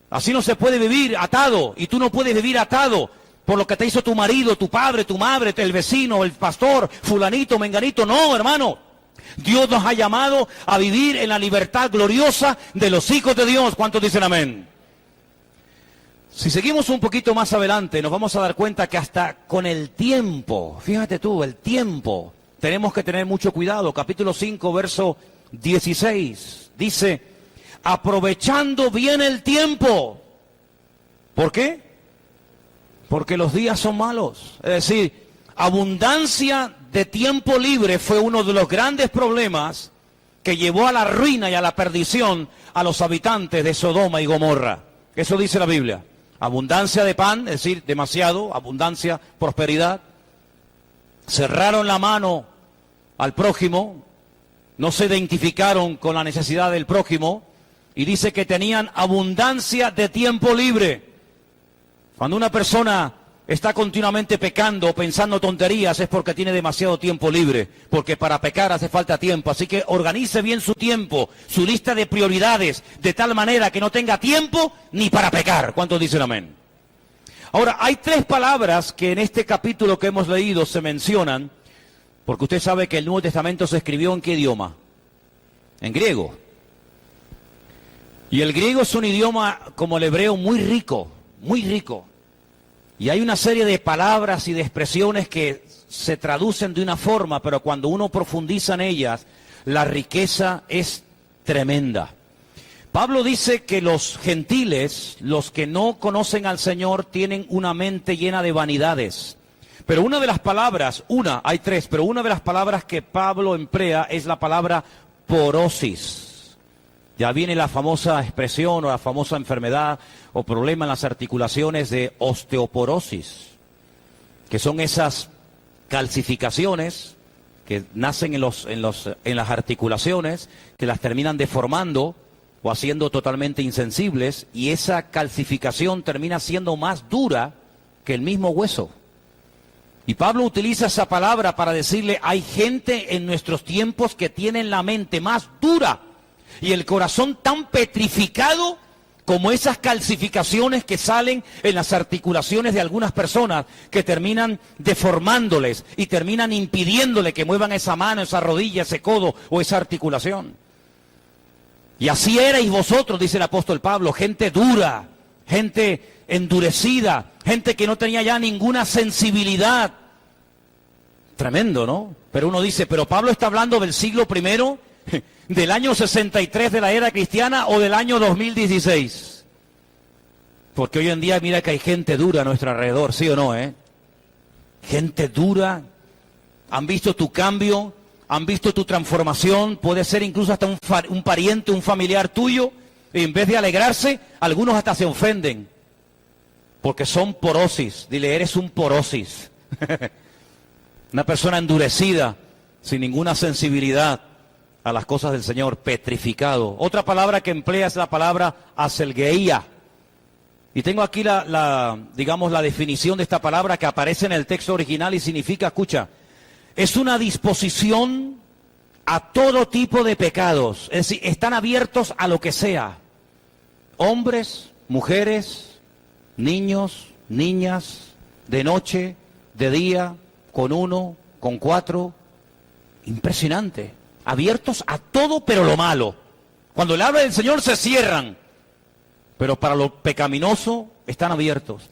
Así no se puede vivir atado, y tú no puedes vivir atado por lo que te hizo tu marido, tu padre, tu madre, el vecino, el pastor, fulanito, menganito. No, hermano. Dios nos ha llamado a vivir en la libertad gloriosa de los hijos de Dios. ¿Cuántos dicen amén? Si seguimos un poquito más adelante, nos vamos a dar cuenta que hasta con el tiempo, fíjate tú, el tiempo, tenemos que tener mucho cuidado. Capítulo 5, verso 16, dice, aprovechando bien el tiempo. ¿Por qué? Porque los días son malos. Es decir, abundancia de tiempo libre fue uno de los grandes problemas que llevó a la ruina y a la perdición a los habitantes de Sodoma y Gomorra. Eso dice la Biblia. Abundancia de pan, es decir, demasiado, abundancia, prosperidad. Cerraron la mano al prójimo, no se identificaron con la necesidad del prójimo, y dice que tenían abundancia de tiempo libre. Cuando una persona está continuamente pecando o pensando tonterías es porque tiene demasiado tiempo libre, porque para pecar hace falta tiempo. Así que organice bien su tiempo, su lista de prioridades, de tal manera que no tenga tiempo ni para pecar. ¿Cuántos dicen amén? Ahora, hay 3 palabras que en este capítulo que hemos leído se mencionan, porque usted sabe que el Nuevo Testamento se escribió ¿en qué idioma? En griego. Y el griego es un idioma como el hebreo muy rico, muy rico. Y hay una serie de palabras y de expresiones que se traducen de una forma, pero cuando uno profundiza en ellas, la riqueza es tremenda. Pablo dice que los gentiles, los que no conocen al Señor, tienen una mente llena de vanidades. Pero una de las palabras, hay 3, pero una de las palabras que Pablo emplea es la palabra porosis. Ya viene la famosa expresión o la famosa enfermedad o problema en las articulaciones de osteoporosis, que son esas calcificaciones que nacen en las articulaciones, que las terminan deformando o haciendo totalmente insensibles, y esa calcificación termina siendo más dura que el mismo hueso. Y Pablo utiliza esa palabra para decirle, hay gente en nuestros tiempos que tienen la mente más dura y el corazón tan petrificado como esas calcificaciones que salen en las articulaciones de algunas personas, que terminan deformándoles y terminan impidiéndole que muevan esa mano, esa rodilla, ese codo o esa articulación. Y así erais vosotros, dice el apóstol Pablo, gente dura, gente endurecida, gente que no tenía ya ninguna sensibilidad. Tremendo, ¿no? Pero uno dice, pero Pablo está hablando del siglo I, del año 63 de la era cristiana o del año 2016. Porque hoy en día mira que hay gente dura a nuestro alrededor, ¿sí o no, Gente dura, han visto tu cambio, han visto tu transformación, puede ser incluso hasta un pariente, un familiar tuyo, y en vez de alegrarse, algunos hasta se ofenden, porque son porosis. Dile, eres un porosis. Una persona endurecida, sin ninguna sensibilidad a las cosas del Señor, petrificado. Otra palabra que emplea es la palabra aselgeía. Y tengo aquí digamos, la definición de esta palabra que aparece en el texto original y significa, escucha, es una disposición a todo tipo de pecados. Es decir, están abiertos a lo que sea. Hombres, mujeres, niños, niñas, de noche, de día, con 1, con 4. Impresionante. Abiertos a todo, pero lo malo. Cuando le habla del Señor se cierran, pero para lo pecaminoso están abiertos.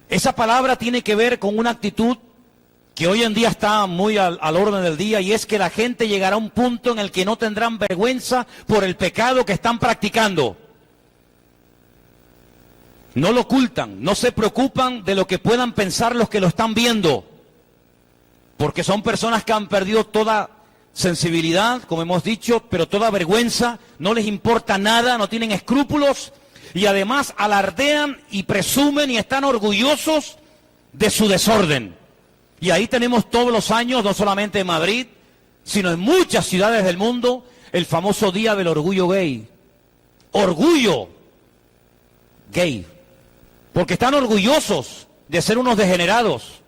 Esa palabra tiene que ver con una actitud que hoy en día está muy al orden del día, y es que la gente llegará a un punto en el que no tendrán vergüenza por el pecado que están practicando. No lo ocultan, no se preocupan de lo que puedan pensar los que lo están viendo, porque son personas que han perdido toda sensibilidad, como hemos dicho, pero toda vergüenza, no les importa nada, no tienen escrúpulos, y además alardean y presumen y están orgullosos de su desorden. Y ahí tenemos todos los años, no solamente en Madrid, sino en muchas ciudades del mundo, el famoso Día del Orgullo Gay. Orgullo gay. Porque están orgullosos de ser unos degenerados,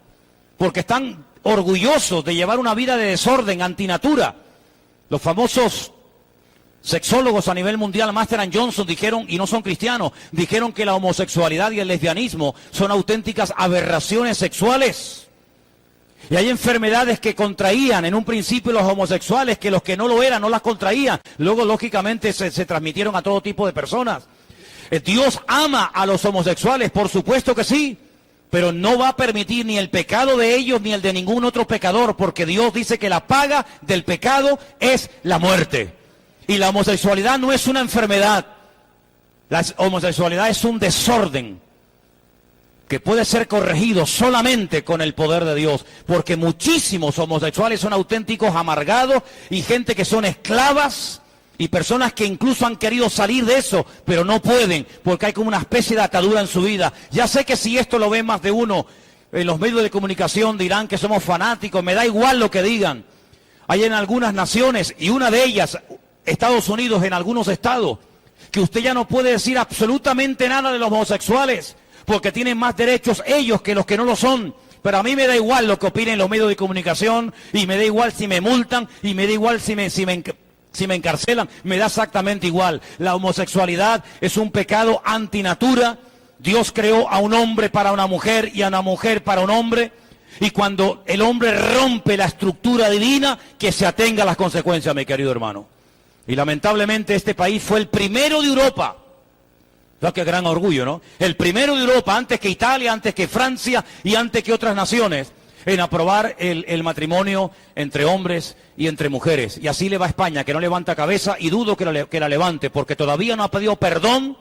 porque están orgullosos de llevar una vida de desorden, antinatura. Los famosos Sexólogos a nivel mundial, Master and Johnson, dijeron, y no son cristianos, dijeron que la homosexualidad y el lesbianismo son auténticas aberraciones sexuales. Y hay enfermedades que contraían en un principio los homosexuales, que los que no lo eran no las contraían. Luego, lógicamente, se transmitieron a todo tipo de personas. Dios ama a los homosexuales, por supuesto que sí, pero no va a permitir ni el pecado de ellos ni el de ningún otro pecador, porque Dios dice que la paga del pecado es la muerte. Y la homosexualidad no es una enfermedad. La homosexualidad es un desorden que puede ser corregido solamente con el poder de Dios, porque muchísimos homosexuales son auténticos amargados y gente que son esclavas y personas que incluso han querido salir de eso, pero no pueden, porque hay como una especie de atadura en su vida. Ya sé que si esto lo ve más de uno en los medios de comunicación dirán que somos fanáticos, me da igual lo que digan. Hay en algunas naciones, y una de ellas, Estados Unidos, en algunos estados, que usted ya no puede decir absolutamente nada de los homosexuales, porque tienen más derechos ellos que los que no lo son. Pero a mí me da igual lo que opinen los medios de comunicación, y me da igual si me multan, y me da igual si me encarcelan, me da exactamente igual. La homosexualidad es un pecado antinatura. Dios creó a un hombre para una mujer y a una mujer para un hombre. Y cuando el hombre rompe la estructura divina, que se atenga a las consecuencias, mi querido hermano. Y lamentablemente este país fue el primero de Europa. Qué gran orgullo, ¿no? El primero de Europa, antes que Italia, antes que Francia y antes que otras naciones, en aprobar el matrimonio entre hombres y entre mujeres. Y así le va a España, que no levanta cabeza, y dudo que la levante, porque todavía no ha pedido perdón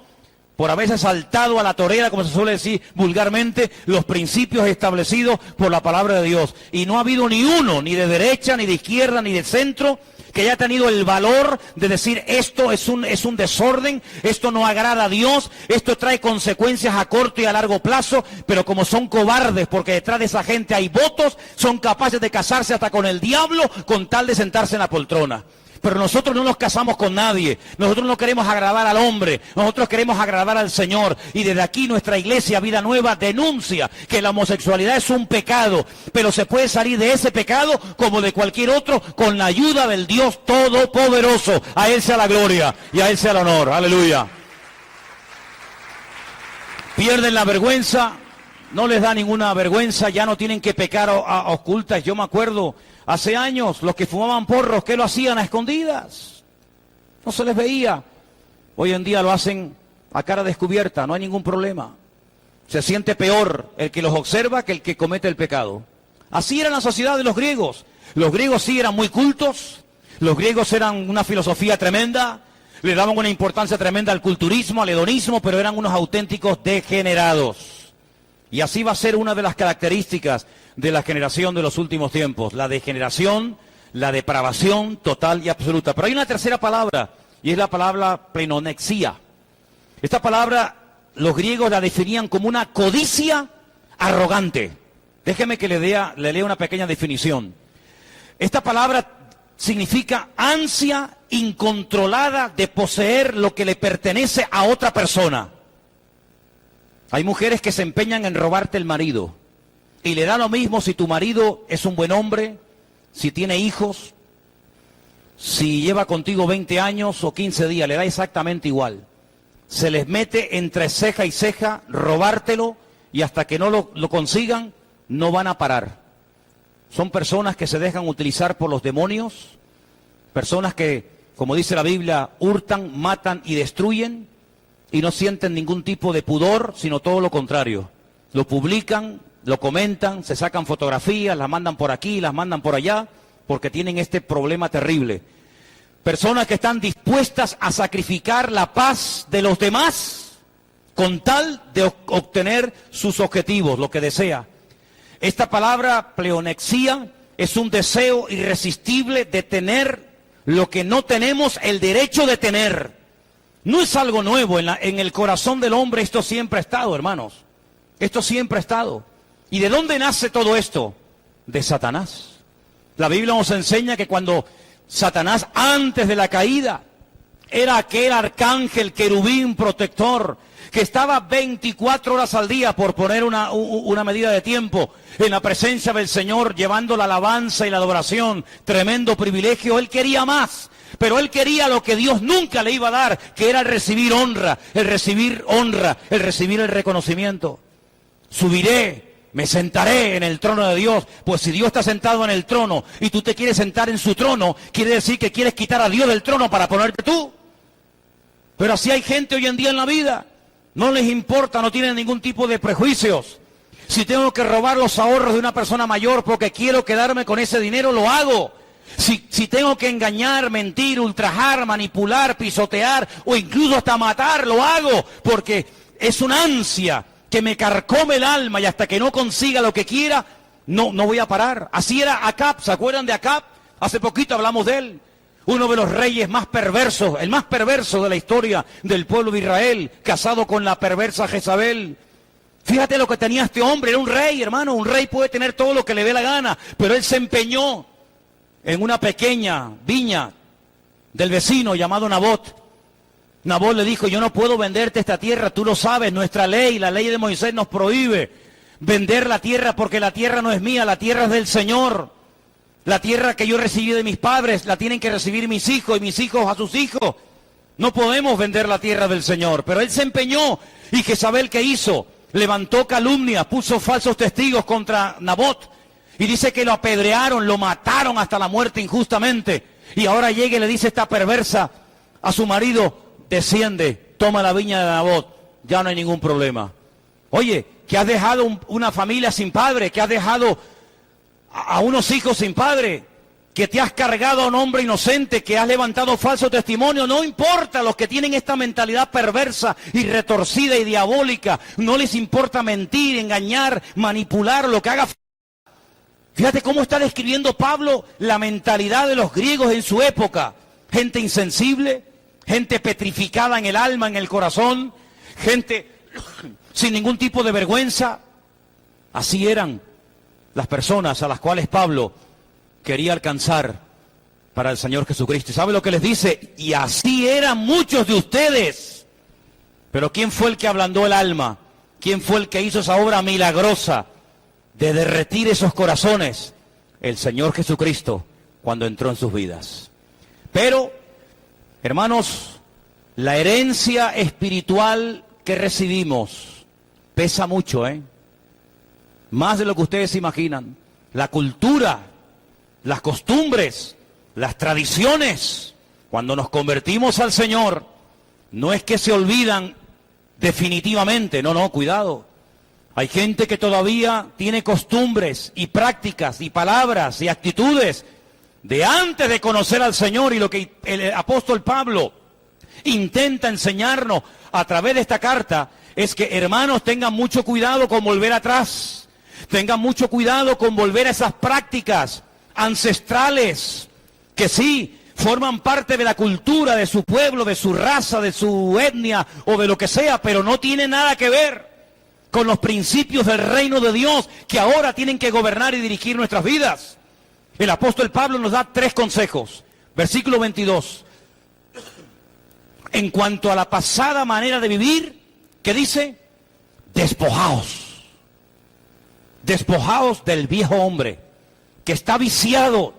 por haberse saltado a la torera, como se suele decir vulgarmente, los principios establecidos por la palabra de Dios. Y no ha habido ni uno, ni de derecha, ni de izquierda, ni de centro, que haya tenido el valor de decir esto es un desorden, esto no agrada a Dios, esto trae consecuencias a corto y a largo plazo, pero como son cobardes, porque detrás de esa gente hay votos, son capaces de casarse hasta con el diablo con tal de sentarse en la poltrona. Pero nosotros no nos casamos con nadie, nosotros no queremos agradar al hombre, nosotros queremos agradar al Señor. Y desde aquí nuestra iglesia Vida Nueva denuncia que la homosexualidad es un pecado, pero se puede salir de ese pecado como de cualquier otro con la ayuda del Dios Todopoderoso. A Él sea la gloria y a Él sea el honor. Aleluya. Pierden la vergüenza, no les da ninguna vergüenza, ya no tienen que pecar a ocultas. Yo me acuerdo, hace años, los que fumaban porros, ¿qué lo hacían a escondidas? No se les veía. Hoy en día lo hacen a cara descubierta, no hay ningún problema. Se siente peor el que los observa que el que comete el pecado. Así era la sociedad de los griegos. Los griegos sí eran muy cultos, los griegos eran una filosofía tremenda, le daban una importancia tremenda al culturismo, al hedonismo, pero eran unos auténticos degenerados. Y así va a ser una de las características de la generación de los últimos tiempos, la degeneración, la depravación total y absoluta. Pero hay una tercera palabra, y es la palabra plenonexia. Esta palabra los griegos la definían como una codicia arrogante. Déjeme que le lea una pequeña definición. Esta palabra significa ansia incontrolada de poseer lo que le pertenece a otra persona. Hay mujeres que se empeñan en robarte el marido y le da lo mismo si tu marido es un buen hombre, si tiene hijos, si lleva contigo 20 años o 15 días, le da exactamente igual. Se les mete entre ceja y ceja robártelo y hasta que no lo consigan no van a parar. Son personas que se dejan utilizar por los demonios, personas que, como dice la Biblia, hurtan, matan y destruyen. Y no sienten ningún tipo de pudor, sino todo lo contrario. Lo publican, lo comentan, se sacan fotografías, las mandan por aquí, las mandan por allá, porque tienen este problema terrible. Personas que están dispuestas a sacrificar la paz de los demás con tal de obtener sus objetivos, lo que desea. Esta palabra, pleonexia, es un deseo irresistible de tener lo que no tenemos el derecho de tener. No es algo nuevo, en el corazón del hombre esto siempre ha estado, hermanos. Esto siempre ha estado. ¿Y de dónde nace todo esto? De Satanás. La Biblia nos enseña que cuando Satanás, antes de la caída, era aquel arcángel querubín protector, que estaba 24 horas al día, por poner una medida de tiempo, en la presencia del Señor, llevando la alabanza y la adoración, tremendo privilegio. Él quería más. Pero él quería lo que Dios nunca le iba a dar, que era el recibir honra, el recibir el reconocimiento. Subiré, me sentaré en el trono de Dios. Pues si Dios está sentado en el trono y tú te quieres sentar en su trono, quiere decir que quieres quitar a Dios del trono para ponerte tú. Pero así hay gente hoy en día en la vida. No les importa, no tienen ningún tipo de prejuicios. Si tengo que robar los ahorros de una persona mayor porque quiero quedarme con ese dinero, lo hago. Si tengo que engañar, mentir, ultrajar, manipular, pisotear o incluso hasta matar, lo hago. Porque es una ansia que me carcome el alma y hasta que no consiga lo que quiera, no voy a parar. Así era Acab, ¿se acuerdan de Acab? Hace poquito hablamos de él. Uno de los reyes más perversos, el más perverso de la historia del pueblo de Israel, casado con la perversa Jezabel. Fíjate lo que tenía este hombre, era un rey, hermano. Un rey puede tener todo lo que le dé la gana, pero él se empeñó en una pequeña viña del vecino llamado Nabot. Nabot le dijo: yo no puedo venderte esta tierra, tú lo sabes, nuestra ley, la ley de Moisés nos prohíbe vender la tierra porque la tierra no es mía, la tierra es del Señor. La tierra que yo recibí de mis padres la tienen que recibir mis hijos y mis hijos a sus hijos. No podemos vender la tierra del Señor. Pero él se empeñó. Y Jezabel, ¿qué hizo? Levantó calumnia, puso falsos testigos contra Nabot. Y dice que lo apedrearon, lo mataron hasta la muerte injustamente. Y ahora llega y le dice esta perversa a su marido: desciende, toma la viña de Nabot, ya no hay ningún problema. Oye, que has dejado una familia sin padre, que has dejado a unos hijos sin padre, que te has cargado a un hombre inocente, que has levantado falso testimonio. No importa, los que tienen esta mentalidad perversa y retorcida y diabólica, no les importa mentir, engañar, manipular, lo que haga. Fíjate cómo está describiendo Pablo la mentalidad de los griegos en su época. Gente insensible, gente petrificada en el alma, en el corazón, gente sin ningún tipo de vergüenza. Así eran las personas a las cuales Pablo quería alcanzar para el Señor Jesucristo. ¿Y sabe lo que les dice? Y así eran muchos de ustedes. Pero ¿quién fue el que ablandó el alma? ¿Quién fue el que hizo esa obra milagrosa de derretir esos corazones? El Señor Jesucristo, cuando entró en sus vidas. Pero, hermanos, la herencia espiritual que recibimos pesa mucho, más de lo que ustedes se imaginan. La cultura, las costumbres, las tradiciones, cuando nos convertimos al Señor, no es que se olvidan definitivamente, no, cuidado. Hay gente que todavía tiene costumbres y prácticas y palabras y actitudes de antes de conocer al Señor, y lo que el apóstol Pablo intenta enseñarnos a través de esta carta es que, hermanos, tengan mucho cuidado con volver atrás. Tengan mucho cuidado con volver a esas prácticas ancestrales que sí forman parte de la cultura de su pueblo, de su raza, de su etnia o de lo que sea, pero no tienen nada que ver con los principios del reino de Dios que ahora tienen que gobernar y dirigir nuestras vidas. El apóstol Pablo nos da 3 consejos. Versículo 22. En cuanto a la pasada manera de vivir, ¿qué dice? Despojaos. Despojaos del viejo hombre que está viciado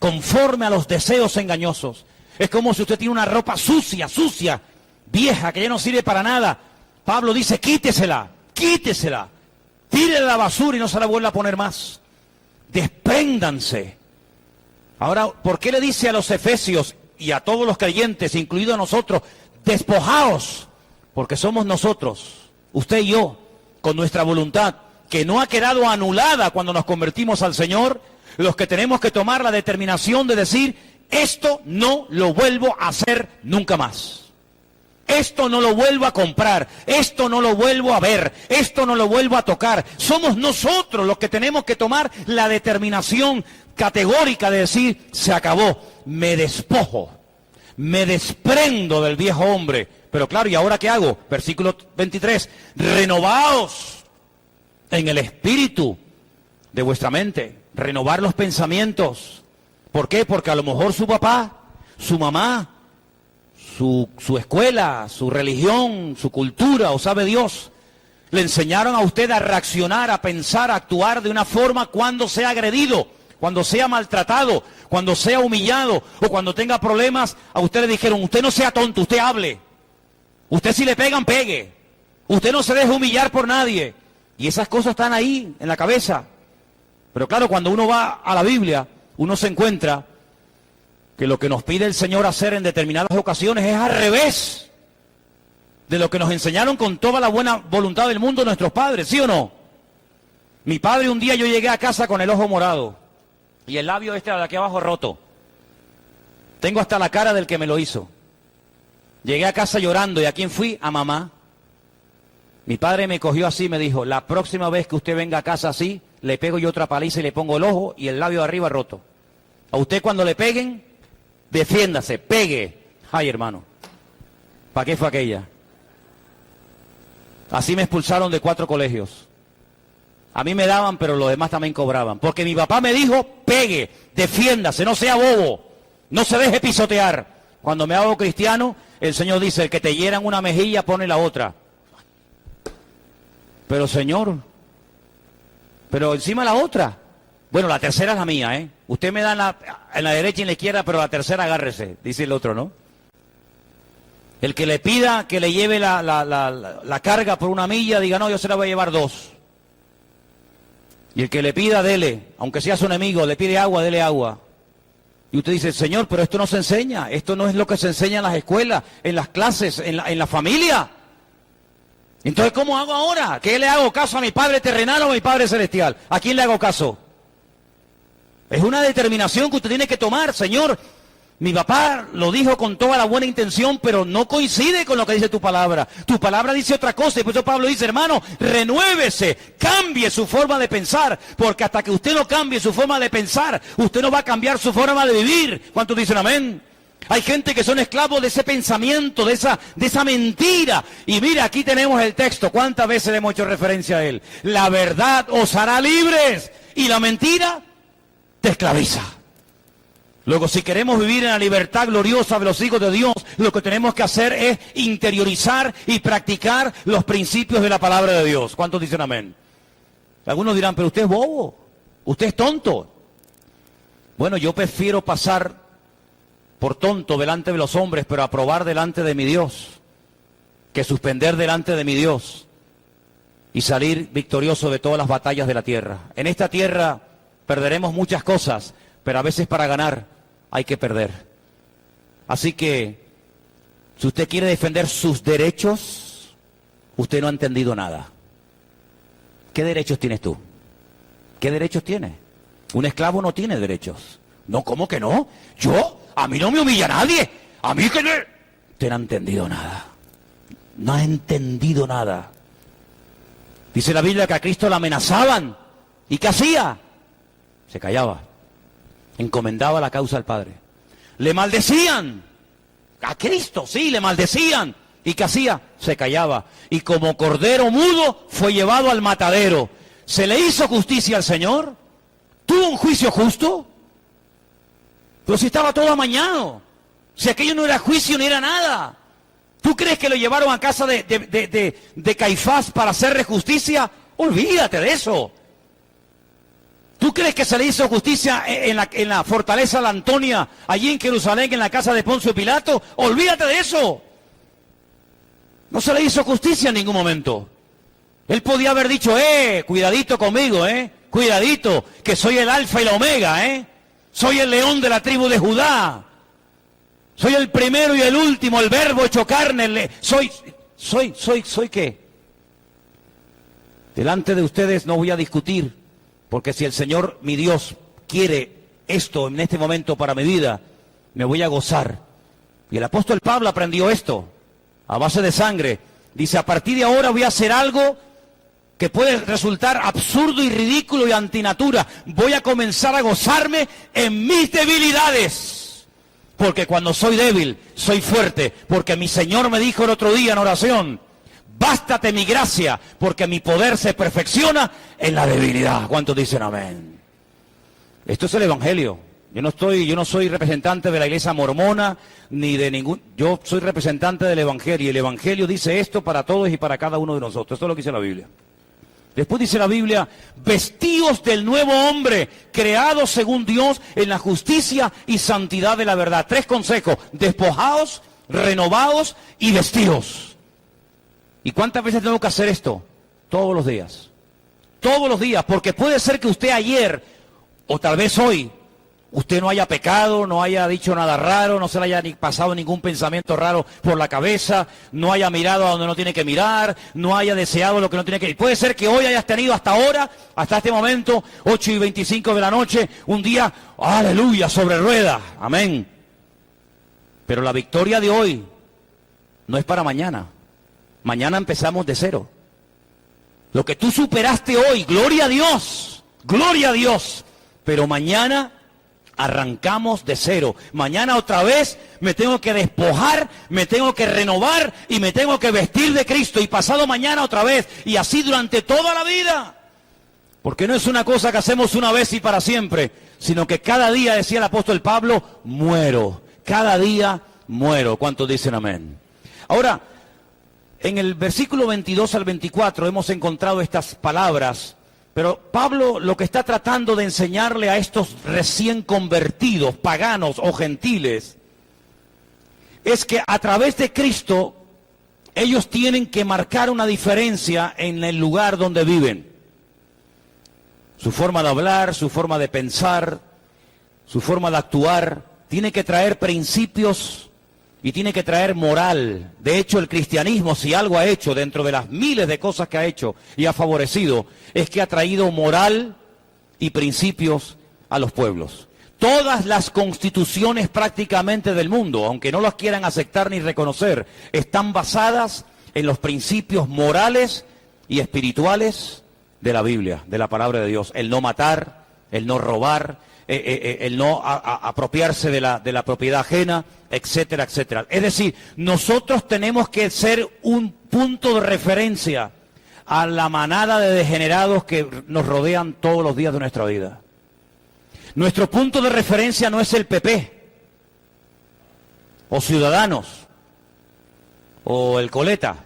conforme a los deseos engañosos. Es como si usted tiene una ropa sucia, vieja, que ya no sirve para nada. Pablo dice: quítesela, tírela a la basura y no se la vuelva a poner más. Despréndanse. Ahora, ¿por qué le dice a los efesios y a todos los creyentes, incluido a nosotros, despojaos? Porque somos nosotros, usted y yo, con nuestra voluntad, que no ha quedado anulada cuando nos convertimos al Señor, los que tenemos que tomar la determinación de decir: esto no lo vuelvo a hacer nunca más. Esto no lo vuelvo a comprar, esto no lo vuelvo a ver, esto no lo vuelvo a tocar. Somos nosotros los que tenemos que tomar la determinación categórica de decir: se acabó, me despojo, me desprendo del viejo hombre. Pero claro, ¿y ahora qué hago? Versículo 23, renovaos en el espíritu de vuestra mente, renovar los pensamientos. ¿Por qué? Porque a lo mejor su papá, su mamá, su escuela, su religión, su cultura, o sabe Dios, le enseñaron a usted a reaccionar, a pensar, a actuar de una forma cuando sea agredido, cuando sea maltratado, cuando sea humillado o cuando tenga problemas, a usted le dijeron, usted no sea tonto, usted hable. Usted si le pegan, pegue. Usted no se deje humillar por nadie. Y esas cosas están ahí, en la cabeza. Pero claro, cuando uno va a la Biblia, uno se encuentra que lo que nos pide el Señor hacer en determinadas ocasiones es al revés de lo que nos enseñaron con toda la buena voluntad del mundo nuestros padres, ¿sí o no? Mi padre, un día yo llegué a casa con el ojo morado y el labio este de aquí abajo roto. Tengo hasta la cara del que me lo hizo. Llegué a casa llorando, ¿y a quién fui? A mamá. Mi padre me cogió así y me dijo, la próxima vez que usted venga a casa así, le pego yo otra paliza y le pongo el ojo y el labio de arriba roto. A usted cuando le peguen, defiéndase, pegue. Ay, hermano, ¿para qué fue aquella? Así me expulsaron de 4 colegios. A mí me daban, pero los demás también cobraban. Porque mi papá me dijo, pegue, defiéndase, no sea bobo, no se deje pisotear. Cuando me hago cristiano, el Señor dice, el que te hieran una mejilla, pone la otra. Pero Señor, pero encima la otra. Bueno, la tercera es la mía, ¿eh? Usted me da en la derecha y en la izquierda, pero la tercera agárrese, dice el otro, ¿no? El que le pida que le lleve la carga por 1 milla, diga, no, yo se la voy a llevar 2. Y el que le pida, dele, aunque sea su enemigo, le pide agua, dele agua. Y usted dice, Señor, pero esto no se enseña, esto no es lo que se enseña en las escuelas, en las clases, en la familia. Entonces, ¿cómo hago ahora? ¿Qué le hago caso a mi Padre terrenal o a mi Padre celestial? ¿A quién le hago caso? Es una determinación que usted tiene que tomar, Señor. Mi papá lo dijo con toda la buena intención, pero no coincide con lo que dice tu palabra. Tu palabra dice otra cosa, y por eso Pablo dice, hermano, renuévese, cambie su forma de pensar, porque hasta que usted no cambie su forma de pensar, usted no va a cambiar su forma de vivir. ¿Cuántos dicen amén? Hay gente que son esclavos de ese pensamiento, de esa mentira. Y mira, aquí tenemos el texto. ¿Cuántas veces le hemos hecho referencia a él? La verdad os hará libres y la mentira te esclaviza. Luego, si queremos vivir en la libertad gloriosa de los hijos de Dios, lo que tenemos que hacer es interiorizar y practicar los principios de la palabra de Dios. ¿Cuántos dicen amén? Algunos dirán, pero usted es bobo, usted es tonto. Bueno, yo prefiero pasar por tonto delante de los hombres, pero aprobar delante de mi Dios, que suspender delante de mi Dios y salir victorioso de todas las batallas de la tierra. En esta tierra perderemos muchas cosas, pero a veces para ganar hay que perder. Así que, si usted quiere defender sus derechos, usted no ha entendido nada. ¿Qué derechos tienes tú? ¿Qué derechos tienes? Un esclavo no tiene derechos. No, ¿cómo que no? ¿Yo? A mí no me humilla nadie. A mí que no... Usted no ha entendido nada. No ha entendido nada. Dice la Biblia que a Cristo le amenazaban. ¿Y qué hacía? Se callaba. Encomendaba la causa al Padre. Le maldecían. A Cristo, sí, le maldecían. ¿Y qué hacía? Se callaba. Y como cordero mudo fue llevado al matadero. ¿Se le hizo justicia al Señor? ¿Tuvo un juicio justo? Pero si estaba todo amañado, si aquello no era juicio ni era nada. ¿Tú crees que lo llevaron a casa de Caifás para hacerle justicia? Olvídate de eso. ¿Tú crees que se le hizo justicia en la fortaleza La Antonia, allí en Jerusalén, en la casa de Poncio Pilato? Olvídate de eso. No se le hizo justicia en ningún momento. Él podía haber dicho, cuidadito conmigo, cuidadito, que soy el alfa y la omega, soy el león de la tribu de Judá. Soy el primero y el último, el verbo hecho carne. ¿Soy qué? Delante de ustedes no voy a discutir, porque si el Señor, mi Dios, quiere esto en este momento para mi vida, me voy a gozar. Y el apóstol Pablo aprendió esto, a base de sangre. Dice, a partir de ahora voy a hacer algo que puede resultar absurdo y ridículo y antinatura. Voy a comenzar a gozarme en mis debilidades. Porque cuando soy débil, soy fuerte. Porque mi Señor me dijo el otro día en oración, bástate mi gracia, porque mi poder se perfecciona en la debilidad. ¿Cuántos dicen amén? Esto es el Evangelio. Yo no soy representante de la iglesia mormona, ni de ningún... Yo soy representante del Evangelio. Y el Evangelio dice esto para todos y para cada uno de nosotros. Esto es lo que dice la Biblia. Después dice la Biblia, vestíos del nuevo hombre, creados según Dios en la justicia y santidad de la verdad. 3 consejos: despojaos, renovaos y vestíos. ¿Y cuántas veces tengo que hacer esto? Todos los días. Todos los días, porque puede ser que usted ayer, o tal vez hoy, usted no haya pecado, no haya dicho nada raro, no se le haya ni pasado ningún pensamiento raro por la cabeza, no haya mirado a donde no tiene que mirar, no haya deseado lo que no tiene que... Puede ser que hoy hayas tenido hasta ahora, hasta este momento, 8:25 de la noche, un día, aleluya, sobre ruedas, amén. Pero la victoria de hoy no es para mañana. Mañana empezamos de cero. Lo que tú superaste hoy, gloria a Dios, gloria a Dios. Pero mañana arrancamos de cero. Mañana otra vez me tengo que despojar, me tengo que renovar y me tengo que vestir de Cristo. Y pasado mañana otra vez. Y así durante toda la vida. Porque no es una cosa que hacemos una vez y para siempre, sino que cada día, decía el apóstol Pablo, muero. Cada día muero. ¿Cuántos dicen amén? Ahora, en el versículo 22 al 24 hemos encontrado estas palabras, pero Pablo lo que está tratando de enseñarle a estos recién convertidos, paganos o gentiles, es que a través de Cristo ellos tienen que marcar una diferencia en el lugar donde viven. Su forma de hablar, su forma de pensar, su forma de actuar, tiene que traer principios y tiene que traer moral. De hecho, el cristianismo, si algo ha hecho dentro de las miles de cosas que ha hecho y ha favorecido, es que ha traído moral y principios a los pueblos. Todas las constituciones prácticamente del mundo, aunque no las quieran aceptar ni reconocer, están basadas en los principios morales y espirituales de la Biblia, de la palabra de Dios. El no matar, el no robar, el no apropiarse de la propiedad ajena, etcétera, etcétera. Es decir, nosotros tenemos que ser un punto de referencia a la manada de degenerados que nos rodean todos los días de nuestra vida. Nuestro punto de referencia no es el PP, o Ciudadanos, o el Coleta,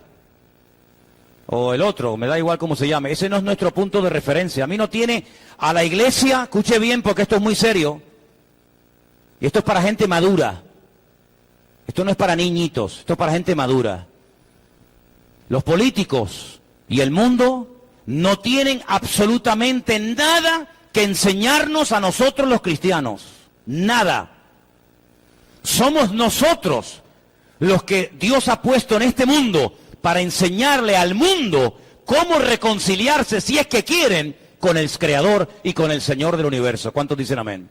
o el otro, me da igual cómo se llame. Ese no es nuestro punto de referencia. A mí no tiene a la iglesia, escuche bien porque esto es muy serio, y esto es para gente madura. Esto no es para niñitos, esto es para gente madura. Los políticos y el mundo no tienen absolutamente nada que enseñarnos a nosotros los cristianos. Nada. Somos nosotros los que Dios ha puesto en este mundo para enseñarle al mundo cómo reconciliarse, si es que quieren, con el Creador y con el Señor del universo. ¿Cuántos dicen amén?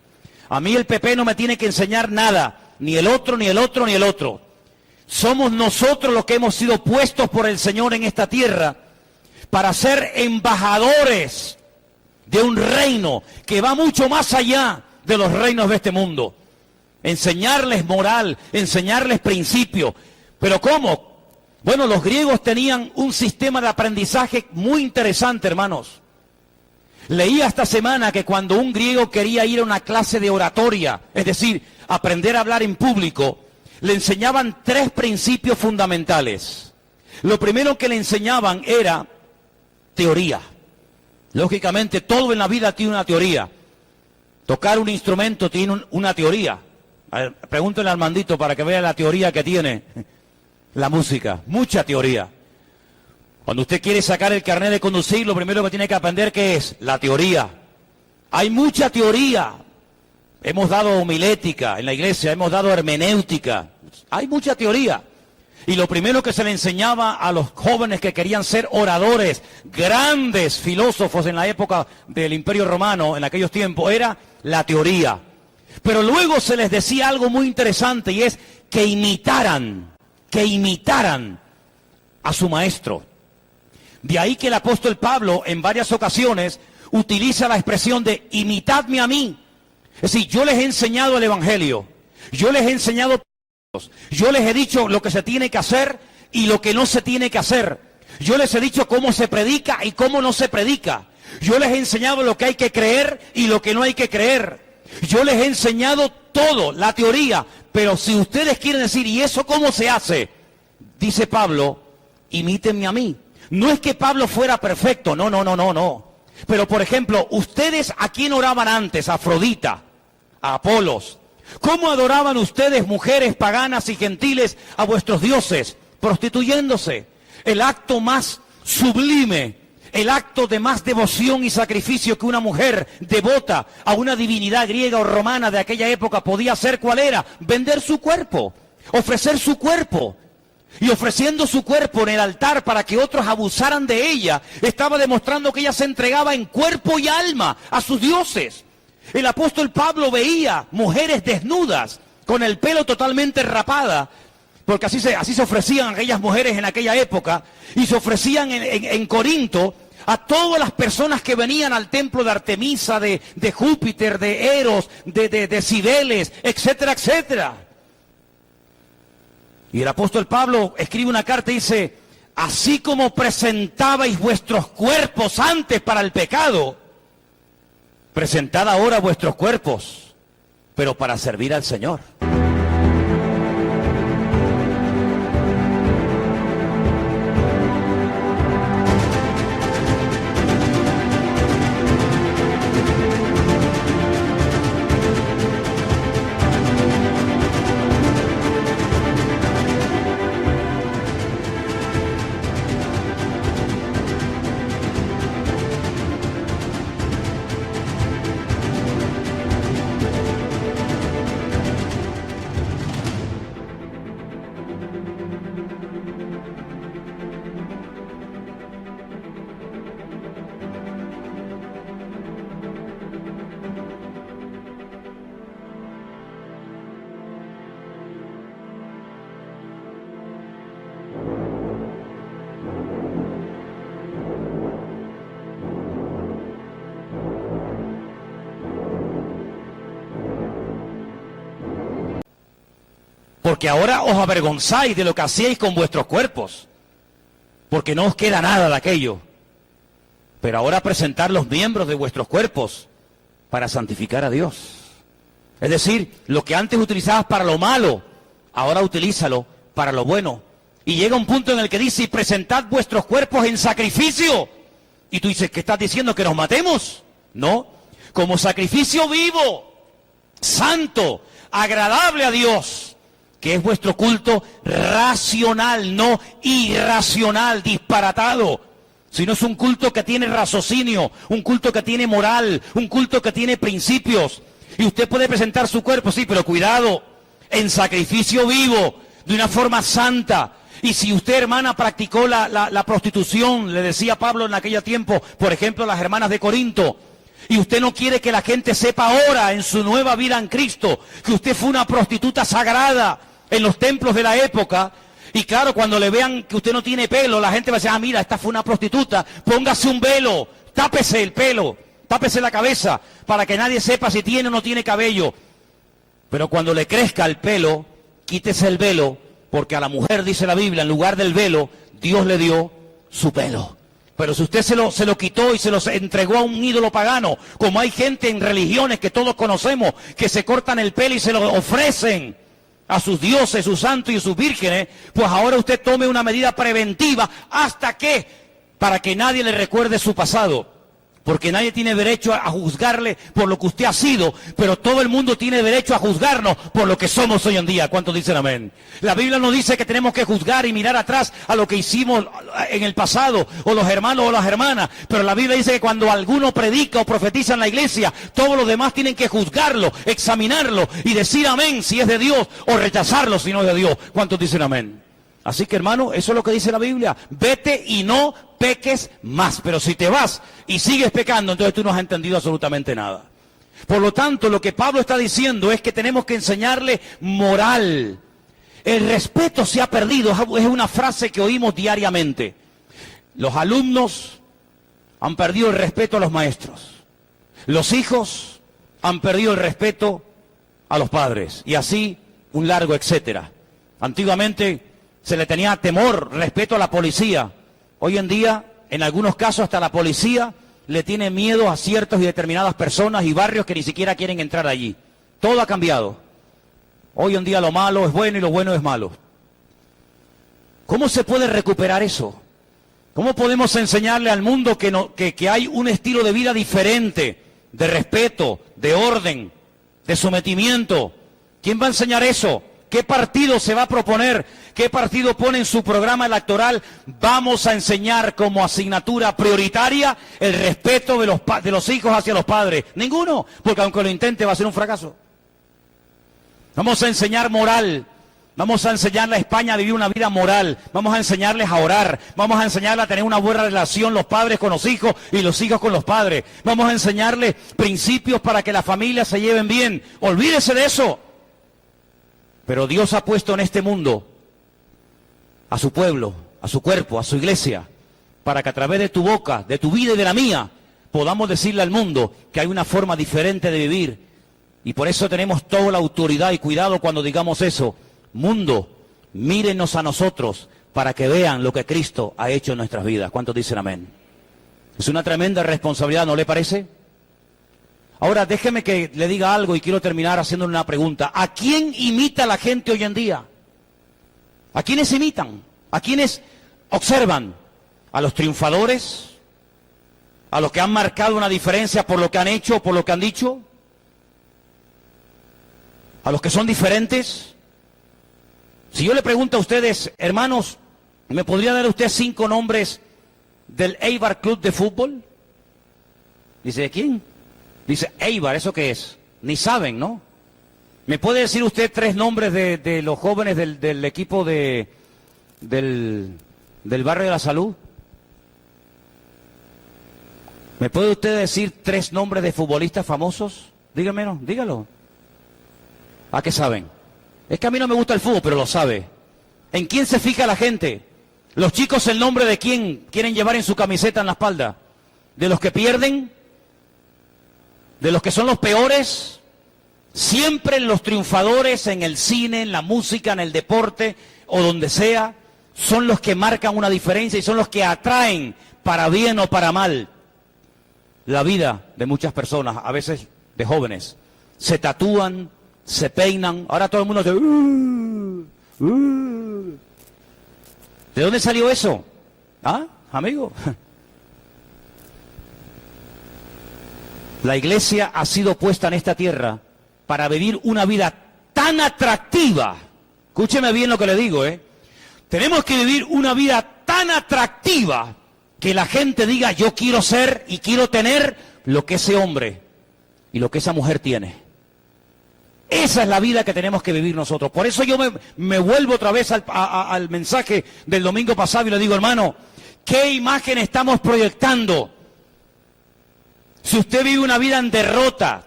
A mí el PP no me tiene que enseñar nada, ni el otro, ni el otro, ni el otro. Somos nosotros los que hemos sido puestos por el Señor en esta tierra para ser embajadores de un reino que va mucho más allá de los reinos de este mundo. Enseñarles moral, enseñarles principio. ¿Pero cómo? Bueno, los griegos tenían un sistema de aprendizaje muy interesante, hermanos. Leí esta semana que cuando un griego quería ir a una clase de oratoria, es decir, aprender a hablar en público, le enseñaban 3 principios fundamentales. Lo primero que le enseñaban era teoría. Lógicamente, todo en la vida tiene una teoría. Tocar un instrumento tiene una teoría. A ver, pregúntenle al Armandito para que vea la teoría que tiene la música. Mucha teoría. Cuando usted quiere sacar el carnet de conducir, lo primero que tiene que aprender, ¿qué es? La teoría. Hay mucha teoría. Hemos dado homilética en la iglesia, hemos dado hermenéutica. Hay mucha teoría. Y lo primero que se le enseñaba a los jóvenes que querían ser oradores, grandes filósofos en la época del Imperio Romano, en aquellos tiempos, era la teoría. Pero luego se les decía algo muy interesante, y es que imitaran a su maestro. De ahí que el apóstol Pablo en varias ocasiones utiliza la expresión de imitadme a mí. Es decir, yo les he enseñado el evangelio, yo les he enseñado, yo les he dicho lo que se tiene que hacer y lo que no se tiene que hacer. Yo les he dicho cómo se predica y cómo no se predica. Yo les he enseñado lo que hay que creer y lo que no hay que creer. Yo les he enseñado todo, la teoría. Pero si ustedes quieren decir, ¿y eso cómo se hace? Dice Pablo, imítenme a mí. No es que Pablo fuera perfecto, no. Pero por ejemplo, ustedes, ¿a quién oraban antes? A Afrodita, a Apolos. ¿Cómo adoraban ustedes, mujeres paganas y gentiles, a vuestros dioses? Prostituyéndose. El acto más sublime, el acto de más devoción y sacrificio que una mujer devota a una divinidad griega o romana de aquella época podía hacer, ¿cuál era? Vender su cuerpo, ofrecer su cuerpo. Y ofreciendo su cuerpo en el altar para que otros abusaran de ella, estaba demostrando que ella se entregaba en cuerpo y alma a sus dioses. El apóstol Pablo veía mujeres desnudas, con el pelo totalmente rapada, porque así se ofrecían aquellas mujeres en aquella época, y se ofrecían en Corinto a todas las personas que venían al templo de Artemisa, de Júpiter, de Eros, de Cibeles, etcétera, etcétera. Y el apóstol Pablo escribe una carta y dice, así como presentabais vuestros cuerpos antes para el pecado, presentad ahora vuestros cuerpos, pero para servir al Señor. Porque ahora os avergonzáis de lo que hacíais con vuestros cuerpos, porque no os queda nada de aquello. Pero ahora presentad los miembros de vuestros cuerpos para santificar a Dios. Es decir, lo que antes utilizabas para lo malo, ahora utilízalo para lo bueno. Y llega un punto en el que dice, presentad vuestros cuerpos en sacrificio. Y tú dices, ¿qué estás diciendo? ¿Que nos matemos? No, como sacrificio vivo, santo, agradable a Dios, que es vuestro culto racional, no irracional, disparatado, sino es un culto que tiene raciocinio, un culto que tiene moral, un culto que tiene principios. Y usted puede presentar su cuerpo, sí, pero cuidado, en sacrificio vivo, de una forma santa. Y si usted, hermana, practicó la prostitución, le decía Pablo en aquel tiempo, por ejemplo, las hermanas de Corinto, y usted no quiere que la gente sepa ahora, en su nueva vida en Cristo, que usted fue una prostituta sagrada en los templos de la época, y claro, cuando le vean que usted no tiene pelo, la gente va a decir, ah, mira, esta fue una prostituta, póngase un velo, tápese el pelo, tápese la cabeza, para que nadie sepa si tiene o no tiene cabello. Pero cuando le crezca el pelo, quítese el velo, porque a la mujer, dice la Biblia, en lugar del velo, Dios le dio su pelo. Pero si usted se lo quitó y se lo entregó a un ídolo pagano, como hay gente en religiones que todos conocemos, que se cortan el pelo y se lo ofrecen a sus dioses, sus santos y sus vírgenes, pues ahora usted tome una medida preventiva. ¿Hasta qué? Para que nadie le recuerde su pasado. Porque nadie tiene derecho a juzgarle por lo que usted ha sido, pero todo el mundo tiene derecho a juzgarnos por lo que somos hoy en día. ¿Cuántos dicen amén? La Biblia nos dice que tenemos que juzgar y mirar atrás a lo que hicimos en el pasado, o los hermanos o las hermanas, pero la Biblia dice que cuando alguno predica o profetiza en la iglesia, todos los demás tienen que juzgarlo, examinarlo y decir amén si es de Dios, o rechazarlo si no es de Dios. ¿Cuántos dicen amén? Así que, hermano, eso es lo que dice la Biblia. Vete y no peques más. Pero si te vas y sigues pecando, entonces tú no has entendido absolutamente nada. Por lo tanto, lo que Pablo está diciendo es que tenemos que enseñarle moral. El respeto se ha perdido, es una frase que oímos diariamente. Los alumnos han perdido el respeto a los maestros. Los hijos han perdido el respeto a los padres. Y así, un largo etcétera. Antiguamente se le tenía temor, respeto a la policía. Hoy en día, en algunos casos, hasta la policía le tiene miedo a ciertas y determinadas personas y barrios que ni siquiera quieren entrar allí. Todo ha cambiado. Hoy en día lo malo es bueno y lo bueno es malo. ¿Cómo se puede recuperar eso? ¿Cómo podemos enseñarle al mundo que hay un estilo de vida diferente, de respeto, de orden, de sometimiento? ¿Quién va a enseñar eso? ¿Qué partido se va a proponer? ¿Qué partido pone en su programa electoral? Vamos a enseñar como asignatura prioritaria el respeto de los hijos hacia los padres. Ninguno, porque aunque lo intente va a ser un fracaso. Vamos a enseñar moral. Vamos a enseñarle a España a vivir una vida moral. Vamos a enseñarles a orar. Vamos a enseñarles a tener una buena relación los padres con los hijos y los hijos con los padres. Vamos a enseñarles principios para que las familias se lleven bien. Olvídese de eso. Pero Dios ha puesto en este mundo a su pueblo, a su cuerpo, a su iglesia, para que a través de tu boca, de tu vida y de la mía, podamos decirle al mundo que hay una forma diferente de vivir. Y por eso tenemos toda la autoridad y cuidado cuando digamos eso. Mundo, mírenos a nosotros para que vean lo que Cristo ha hecho en nuestras vidas. ¿Cuántos dicen amén? Es una tremenda responsabilidad, ¿no le parece? Ahora, déjeme que le diga algo y quiero terminar haciéndole una pregunta. ¿A quién imita la gente hoy en día? ¿A quiénes imitan? ¿A quiénes observan? ¿A los triunfadores? ¿A los que han marcado una diferencia por lo que han hecho, por lo que han dicho? ¿A los que son diferentes? Si yo le pregunto a ustedes, hermanos, ¿me podría dar usted 5 nombres del Eibar Club de Fútbol? Dice, ¿de quién? Dice, Eibar, ¿eso qué es? Ni saben, ¿no? ¿Me puede decir usted 3 nombres de los jóvenes del equipo del barrio de la Salud? ¿Me puede usted decir 3 nombres de futbolistas famosos? Dígamelo, dígalo. ¿A qué saben? Es que a mí no me gusta el fútbol, pero lo sabe. ¿En quién se fija la gente? Los chicos, ¿el nombre de quién quieren llevar en su camiseta en la espalda? ¿De los que pierden? ¿De los que son los peores? Siempre los triunfadores en el cine, en la música, en el deporte o donde sea, son los que marcan una diferencia y son los que atraen, para bien o para mal, la vida de muchas personas, a veces de jóvenes. Se tatúan, se peinan, ahora todo el mundo dice, ¿de dónde salió eso? ¿Ah, amigo? La iglesia ha sido puesta en esta tierra para vivir una vida tan atractiva. Escúcheme bien lo que le digo, Tenemos que vivir una vida tan atractiva que la gente diga, yo quiero ser y quiero tener lo que ese hombre y lo que esa mujer tiene. Esa es la vida que tenemos que vivir nosotros. Por eso yo me vuelvo otra vez al mensaje del domingo pasado y le digo, hermano, ¿qué imagen estamos proyectando? Si usted vive una vida en derrota,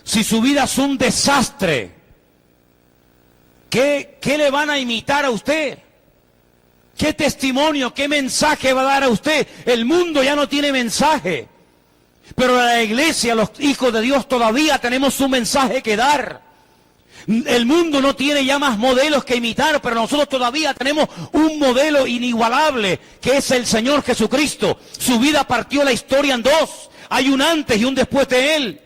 si su vida es un desastre, ¿qué le van a imitar a usted? ¿Qué testimonio, qué mensaje va a dar a usted? El mundo ya no tiene mensaje. Pero la iglesia, los hijos de Dios, todavía tenemos un mensaje que dar. El mundo no tiene ya más modelos que imitar, pero nosotros todavía tenemos un modelo inigualable, que es el Señor Jesucristo. Su vida partió la historia en 2. Hay un antes y un después de Él.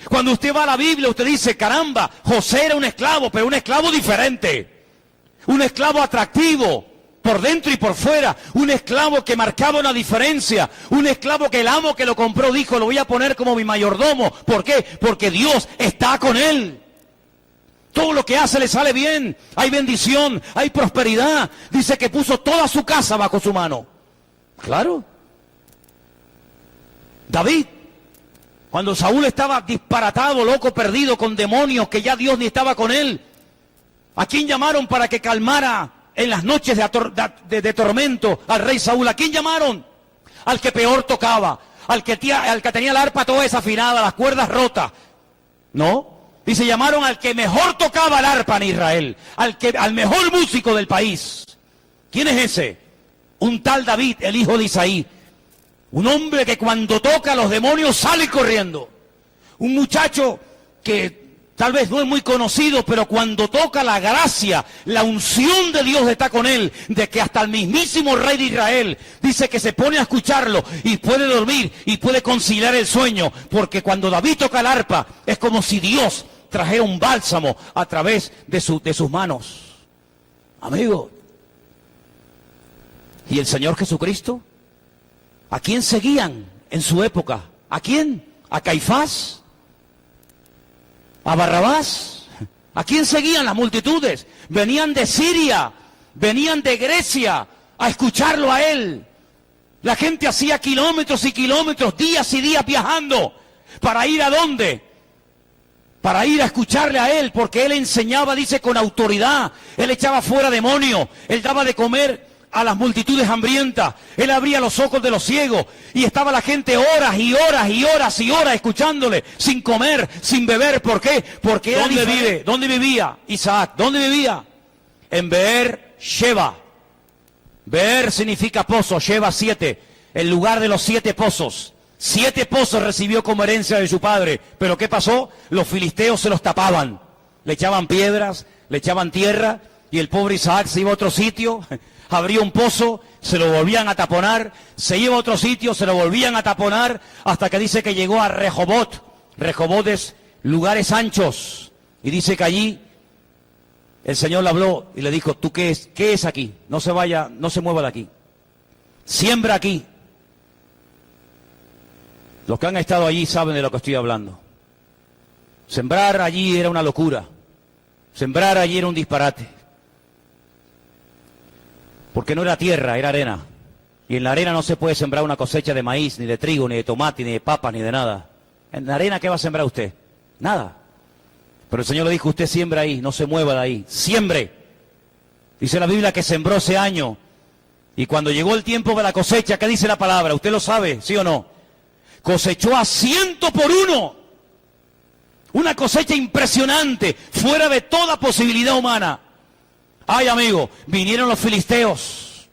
Cuando usted va a la Biblia, usted dice, caramba, José era un esclavo, pero un esclavo diferente. Un esclavo atractivo, por dentro y por fuera. Un esclavo que marcaba una diferencia. Un esclavo que el amo que lo compró dijo, lo voy a poner como mi mayordomo. ¿Por qué? Porque Dios está con él. Todo lo que hace le sale bien. Hay bendición, hay prosperidad. Dice que puso toda su casa bajo su mano. Claro. David, cuando Saúl estaba disparatado, loco, perdido, con demonios, que ya Dios ni estaba con él, ¿a quién llamaron para que calmara en las noches de tormento al rey Saúl? ¿A quién llamaron? Al que peor tocaba, al que tenía la arpa toda desafinada, las cuerdas rotas. ¿No? Dice, llamaron al que mejor tocaba el arpa en Israel, al mejor músico del país. ¿Quién es ese? Un tal David, el hijo de Isaí. Un hombre que cuando toca los demonios sale corriendo. Un muchacho que tal vez no es muy conocido, pero cuando toca la gracia, la unción de Dios está con él, de que hasta el mismísimo rey de Israel dice que se pone a escucharlo y puede dormir y puede conciliar el sueño, porque cuando David toca el arpa es como si Dios trajera un bálsamo a través de sus manos. Amigo, ¿Y el Señor Jesucristo? ¿A quién seguían en su época? ¿A quién? ¿A Caifás? ¿A Barrabás? ¿A quién seguían las multitudes? Venían de Siria, venían de Grecia a escucharlo a él. La gente hacía kilómetros y kilómetros, días y días viajando. ¿Para ir a dónde? Para ir a escucharle a él, porque él enseñaba, dice, con autoridad. Él echaba fuera demonios, él daba de comer a las multitudes hambrientas, él abría los ojos de los ciegos, y estaba la gente horas y horas y horas y horas escuchándole, sin comer, sin beber. ¿Por qué? Porque ¿Dónde vivía Isaac? ¿Dónde vivía? En Beer-sheba. Beer significa pozo, Sheba 7, el lugar de los 7 pozos. 7 pozos recibió como herencia de su padre. ¿Pero qué pasó? Los filisteos se los tapaban. Le echaban piedras, le echaban tierra, y el pobre Isaac se iba a otro sitio, abría un pozo, se lo volvían a taponar, se iba a otro sitio, se lo volvían a taponar, hasta que dice que llegó a Rehobot. Rehobot es lugares anchos. Y dice que allí el Señor le habló y le dijo: ¿tú qué es aquí? No se vaya, no se mueva de aquí. Siembra aquí. Los que han estado allí saben de lo que estoy hablando. Sembrar allí era una locura. Sembrar allí era un disparate. Porque no era tierra, era arena. Y en la arena no se puede sembrar una cosecha de maíz, ni de trigo, ni de tomate, ni de papas, ni de nada. En la arena, ¿qué va a sembrar usted? Nada. Pero el Señor le dijo: usted siembra ahí, no se mueva de ahí. ¡Siembre! Dice la Biblia que sembró ese año. Y cuando llegó el tiempo de la cosecha, ¿qué dice la palabra? ¿Usted lo sabe, sí o no? Cosechó a 100 por 1. Una cosecha impresionante, fuera de toda posibilidad humana. Ay, amigo, vinieron los filisteos.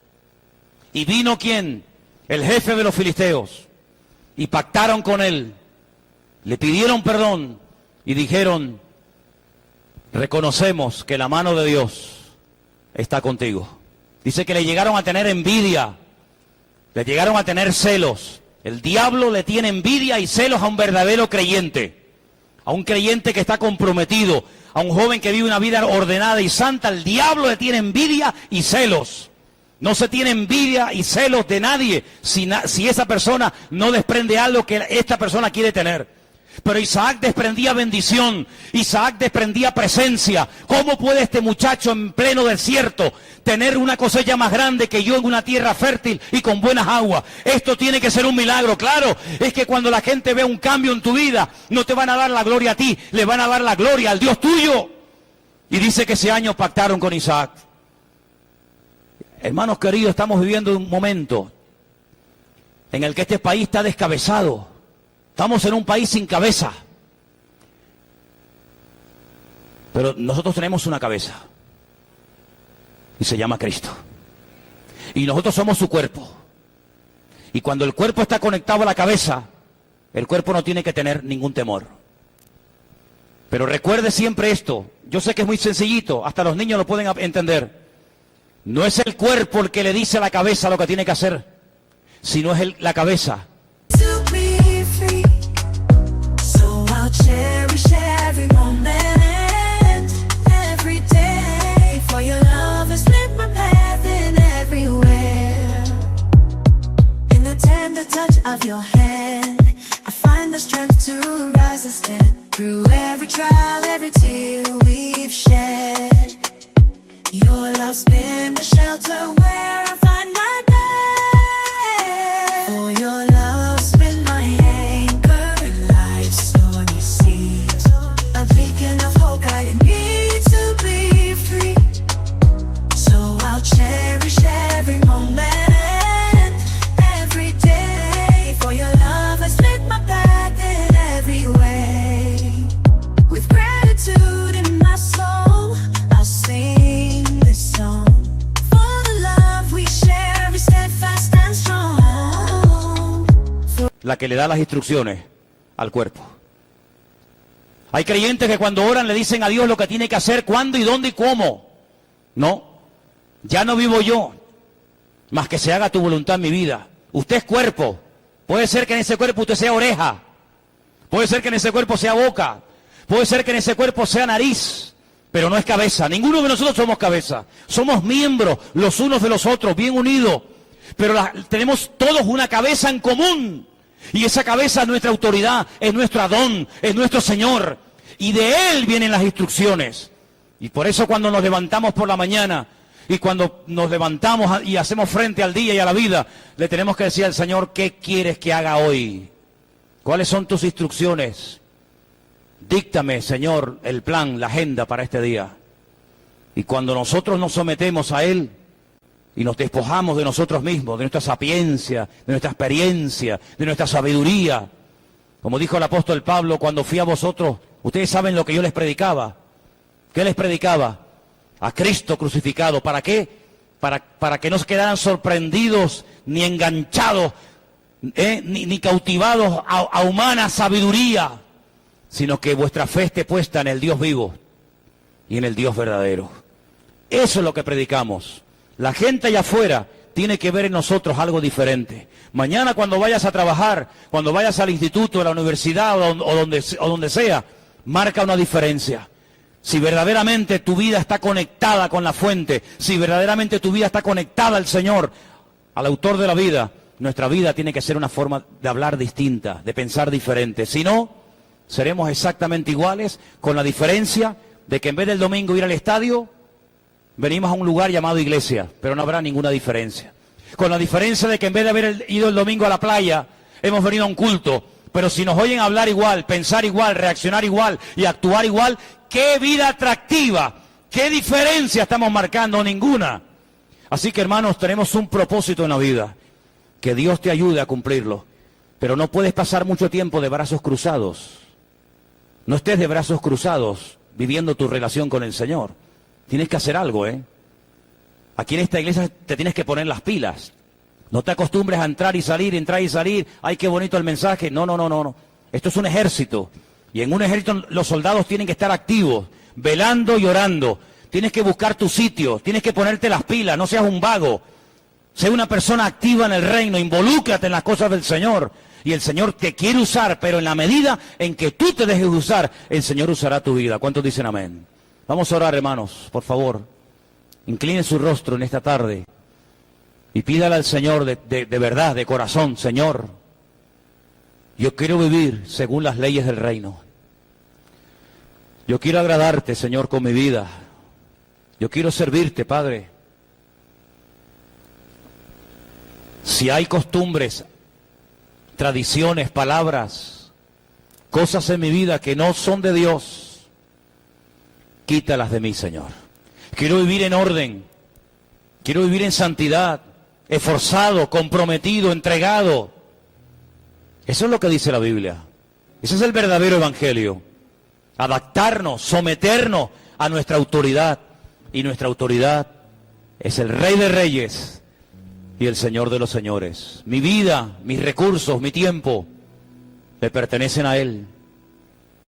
¿Y vino quién? El jefe de los filisteos. Y pactaron con él. Le pidieron perdón y dijeron: reconocemos que la mano de Dios está contigo. Dice que le llegaron a tener envidia, le llegaron a tener celos. El diablo le tiene envidia y celos a un verdadero creyente, a un creyente que está comprometido, a un joven que vive una vida ordenada y santa. El diablo le tiene envidia y celos. No se tiene envidia y celos de nadie si esa persona no desprende algo que esta persona quiere tener. Pero Isaac desprendía bendición, Isaac desprendía presencia. ¿Cómo puede este muchacho en pleno desierto tener una cosecha más grande que yo en una tierra fértil y con buenas aguas? Esto tiene que ser un milagro. Claro, es que cuando la gente ve un cambio en tu vida, no te van a dar la gloria a ti, le van a dar la gloria al Dios tuyo. Y dice que ese año pactaron con Isaac. Hermanos queridos, estamos viviendo un momento en el que este país está descabezado. Estamos en un país sin cabeza. Pero nosotros tenemos una cabeza. Y se llama Cristo. Y nosotros somos su cuerpo. Y cuando el cuerpo está conectado a la cabeza, el cuerpo no tiene que tener ningún temor. Pero recuerde siempre esto. Yo sé que es muy sencillito, hasta los niños lo pueden entender. No es el cuerpo el que le dice a la cabeza lo que tiene que hacer, sino es la cabeza. Cherish every moment, every day. For your love has lit my path in everywhere. In the tender touch of your hand, I find the strength to rise and stand. Through every trial, every tear we've shed, your love's been the shelter where I find my bed. For your love's been my anchor in life's stormy seas, a beacon of hope guiding me to be free. So I'll cherish every moment, every day. For your love has lit my path in every way. With gratitude in my soul, I'll sing this song. For the love we share is steadfast and strong. La que le da las instrucciones al cuerpo. Hay creyentes que cuando oran le dicen a Dios lo que tiene que hacer, cuándo y dónde y cómo. No, ya no vivo yo, más que se haga tu voluntad en mi vida. Usted es cuerpo. Puede ser que en ese cuerpo usted sea oreja, puede ser que en ese cuerpo sea boca, puede ser que en ese cuerpo sea nariz, pero no es cabeza. Ninguno de nosotros somos cabeza. Somos miembros los unos de los otros, bien unidos. pero tenemos todos una cabeza en común. Y esa cabeza es nuestra autoridad, es nuestro Adón, es nuestro Señor. Y de Él vienen las instrucciones. Y por eso cuando nos levantamos por la mañana y cuando nos levantamos y hacemos frente al día y a la vida, le tenemos que decir al Señor, ¿qué quieres que haga hoy? ¿Cuáles son tus instrucciones? Díctame, Señor, el plan, la agenda para este día. Y cuando nosotros nos sometemos a Él y nos despojamos de nosotros mismos, de nuestra sapiencia, de nuestra experiencia, de nuestra sabiduría, como dijo el apóstol Pablo, cuando fui a vosotros, ustedes saben lo que yo les predicaba. ¿Qué les predicaba? A Cristo crucificado. ¿Para qué? Para que no se quedaran sorprendidos ni enganchados, ni cautivados a humana sabiduría, sino que vuestra fe esté puesta en el Dios vivo y en el Dios verdadero. Eso es lo que predicamos. La gente allá afuera tiene que ver en nosotros algo diferente. Mañana cuando vayas a trabajar, cuando vayas al instituto, a la universidad o donde sea, marca una diferencia. Si verdaderamente tu vida está conectada con la fuente, si verdaderamente tu vida está conectada al Señor, al autor de la vida, nuestra vida tiene que ser una forma de hablar distinta, de pensar diferente. Si no, seremos exactamente iguales, con la diferencia de que en vez del domingo ir al estadio, venimos a un lugar llamado iglesia, pero no habrá ninguna diferencia. Con la diferencia de que en vez de haber ido el domingo a la playa, hemos venido a un culto. Pero si nos oyen hablar igual, pensar igual, reaccionar igual y actuar igual, ¡qué vida atractiva! ¿Qué diferencia estamos marcando? Ninguna. Así que, hermanos, tenemos un propósito en la vida. Que Dios te ayude a cumplirlo. Pero no puedes pasar mucho tiempo de brazos cruzados. No estés de brazos cruzados viviendo tu relación con el Señor. Tienes que hacer algo, ¿eh? Aquí en esta iglesia te tienes que poner las pilas. No te acostumbres a entrar y salir. ¡Ay, qué bonito el mensaje! No. Esto es un ejército. Y en un ejército los soldados tienen que estar activos, velando y orando. Tienes que buscar tu sitio, tienes que ponerte las pilas, no seas un vago. Sé una persona activa en el reino, involúcrate en las cosas del Señor. Y el Señor te quiere usar, pero en la medida en que tú te dejes usar, el Señor usará tu vida. ¿Cuántos dicen amén? Vamos a orar, hermanos, por favor. Incline su rostro en esta tarde y pídale al Señor de verdad, de corazón: Señor, yo quiero vivir según las leyes del reino. Yo quiero agradarte, Señor, con mi vida. Yo quiero servirte, Padre. Si hay costumbres, tradiciones, palabras, cosas en mi vida que no son de Dios, quítalas de mí, Señor. Quiero vivir en orden, quiero vivir en santidad, esforzado, comprometido, entregado. Eso es lo que dice la Biblia. Ese es el verdadero evangelio. Adaptarnos, someternos a nuestra autoridad. Y nuestra autoridad es el Rey de Reyes y el Señor de los Señores. Mi vida, mis recursos, mi tiempo, le pertenecen a Él.